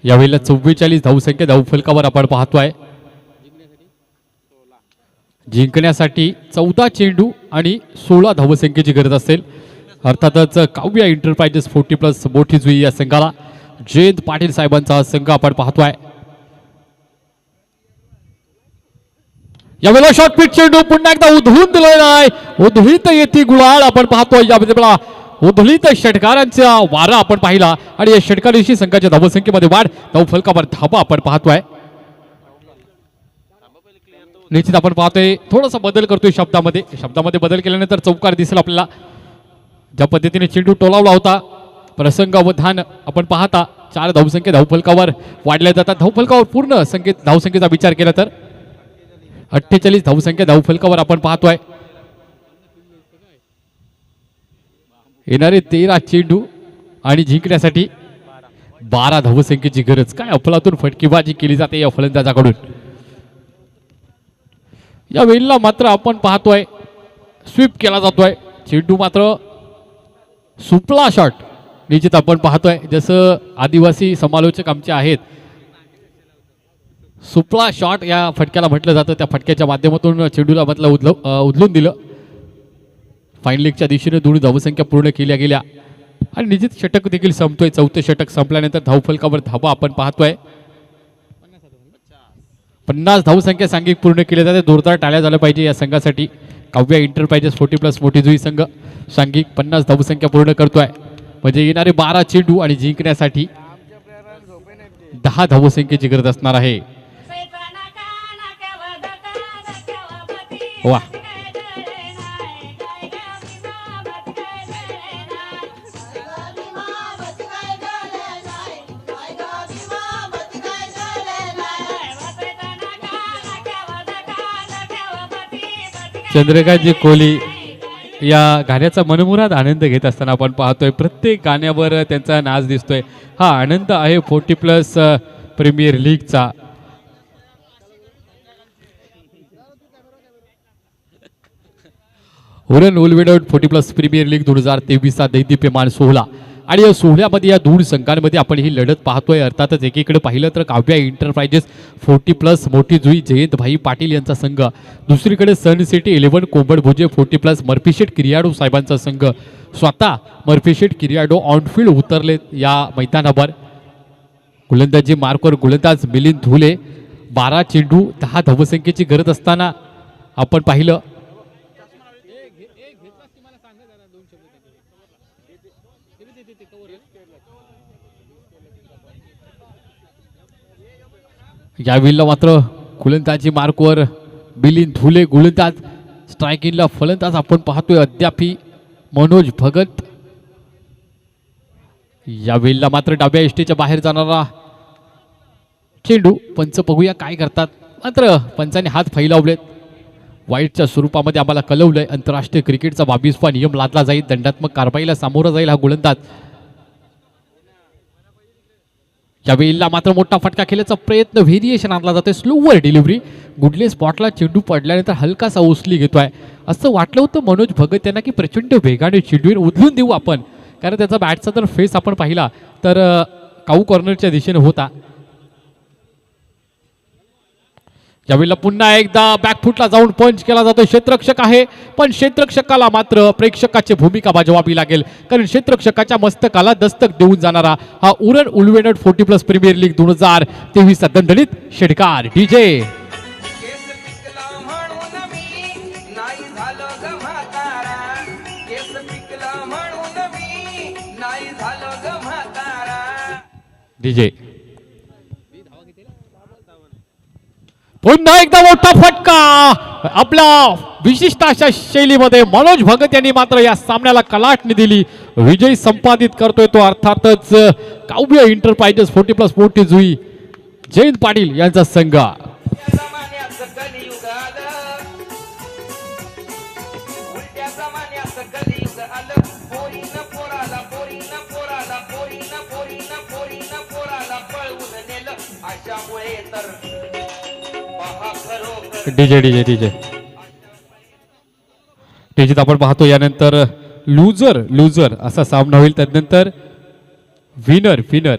यावेळेला 44 धावसंख्या धावफलकावर आपण पाहतोय. जिंकण्यासाठी 14 चेंडू आणि 16 धावसंख्येची गरज असेल. अर्थातच काव्या एंटरप्राइजेस 40+ मोठी जुई या संघाला जयंत पाटील साहेबांचा हा संघ आपण पाहतोय. यावेळेला शॉर्ट पिच चेंडू पुन्हा एकदा उधळून दिलेला आहे, उधळीत येते गुलाल आपण पाहतोय. यावेळेला उधळीत षटकारांचा वारा आपण पाहिला आणि या षटकारांशी संघाच्या धावसंख्येमध्ये वाढ, धावफलकावर धाबा आपण पाहतोय. निश्चित आपण पाहतोय थोडासा बदल करतोय शब्दामध्ये बदल केल्यानंतर चौकार दिसेल आपल्याला. ज्या पद्धतीने चेंडू टोलावला होता प्रसंगावधान आपण पाहता 4 धावसंख्या धावफलकावर वाढल्या जातात. धावफलकावर पूर्ण धावसंख्येचा विचार केला तर 48 धावसंख्या धावफलकावर आपण पाहतोय. येणारे 13 चेंडू आणि जिंकण्यासाठी 12 धावसंख्येची गरज. काय अफलातून फटकेबाजी केली जाते या फलंदाजाकडून. या वेळेला मात्र आपण पाहतोय स्वीप केला जातोय, चेंडू मात्र सुपला शॉट. निश्चित आपण पाहतोय जसं आदिवासी समालोचक आमचे आहेत, सुपला शॉट या फटक्याला म्हटलं जातं. त्या फटक्याच्या माध्यमातून चेंडूला म्हटलं उधळून दिलं. फाईन लेगच्या दिशेने 2 धावसंख्या पूर्ण केल्या गेल्या आणि निश्चित षटक देखील संपतोय. 4थं षटक संपल्यानंतर धावफलकावर धाबा आपण पाहतोय. 50 धावसंख्या सांघिक पूर्ण केल्या जाते. जोरदार टाळ्या झाल्या पाहिजे या संघासाठी. काव्या एंटरप्राइजेस 40+ मोठी जुई संघ सांघिक 50 धावसंख्या पूर्ण करतोय. म्हणजे येणारे 12 चेंडू आणि जिंकण्यासाठी 10 धावसंख्येची गरज असणार आहे. वा चंद्रकांतजी कोहली या गाण्याचा मनमुराद आनंद घेत असताना आपण पाहतोय. प्रत्येक गाण्यावर त्यांचा नाच दिसतोय. हा आनंद आहे 40+ प्रीमियर लीगचा. उरण उलवेडोड 40+ प्रीमियर लीग 2023चा दैदिप्यमान सोहळा आणि या सोहळ्यामध्ये या 2 संघांमध्ये आपण ही लढत पाहतोय. अर्थातच एकीकडे पाहिलं तर काव्या एंटरप्राइजेस 40+ मोठी जुई जयंत भाई पाटील यांचा संघ, दुसरीकडे सन सिटी 11 कोंबडभुजे 40+ मर्फीशेट किरियाडो साहेबांचा संघ. स्वतः मर्फीशेट किरियाडो ऑनफिल्ड उतरले या मैदानावर. गोलंदाजी मार्कवर गोलंदाज मिलिंद धुले. 12 चेंडू 10 धावसंख्येची गरज असताना आपण पाहिलं यावेळेला मात्र गोलंदाजी मार्कवर मिलिंद धुले गोलंदाज, स्ट्रायकिंगला फलंदाज आपण पाहतोय अद्यापी मनोज भगत. यावेळेला मात्र डाव्या एष्टीच्या बाहेर जाणारा चेंडू. पंच बघूया काय करतात. मात्र पंचांनी हात फैलावलेत. वाईटच्या स्वरूपामध्ये आम्हाला कळवलंय आंतरराष्ट्रीय क्रिकेटचा 22वा नियम लादला जाईल. दंडात्मक कारवाईला सामोरा जाईल हा गोलंदाज. यावेळेला मात्र मोठा फटका खेळण्याचा प्रयत्न, व्हेरिएशन आणला जातोय. Slower delivery. गुडले स्पॉटला चेंडू पडल्यानंतर हलकासा उचली घेतोय. असं वाटलं होतं मनोज भगत यांना की प्रचंड वेगाने चेंडूवर उधळून देऊ आपण, कारण त्याचा बॅटचा जर फेस आपण पाहिला तर काऊ कॉर्नरच्या दिशेने होता. यावेळेला पुन्हा एकदा बॅकफुटला जाऊन पंच केला जातो. क्षेत्ररक्षक आहे पण क्षेत्ररक्षकाला मात्र प्रेक्षकाची भूमिका बजावावी लागेल कारण क्षेत्ररक्षकाच्या मस्तकाला दस्तक देऊन जाणारा हा उरण उल्वेनट 40+ प्रीमियर लीग 2023 चा दणदणीत षटकार डीजे. केस पिकला म्हणून मी नाही झालो ग म्हातारा. केस पिकला म्हणून मी नाही झालो ग म्हातारा. डीजे पुन्हा एकदा मोठा फटका. आपल्या विशिष्ट अशा शैलीमध्ये मनोज भगत यांनी मात्र या सामन्याला कलाटणी दिली. विजय संपादित करतोय तो अर्थातच काव्य एंटरप्राइजेस 40+ मोठी जुई जयंत पाटील यांचा संघ. जमान्याचं कलियुग आलं. उलट्या जमान्याचं कलियुग आलं. पोरीनं पोराला पोरीनं पोराला पोरीनं पोरीनं पोरीनं पोराला पळवून नेलं. अशामुळे तर पहा खरोखर डीजे डीजे डीजे डीजेत आपण पाहतो यानंतर लुजर लुजर असा सामना होईल. त्यानंतर विनर विनर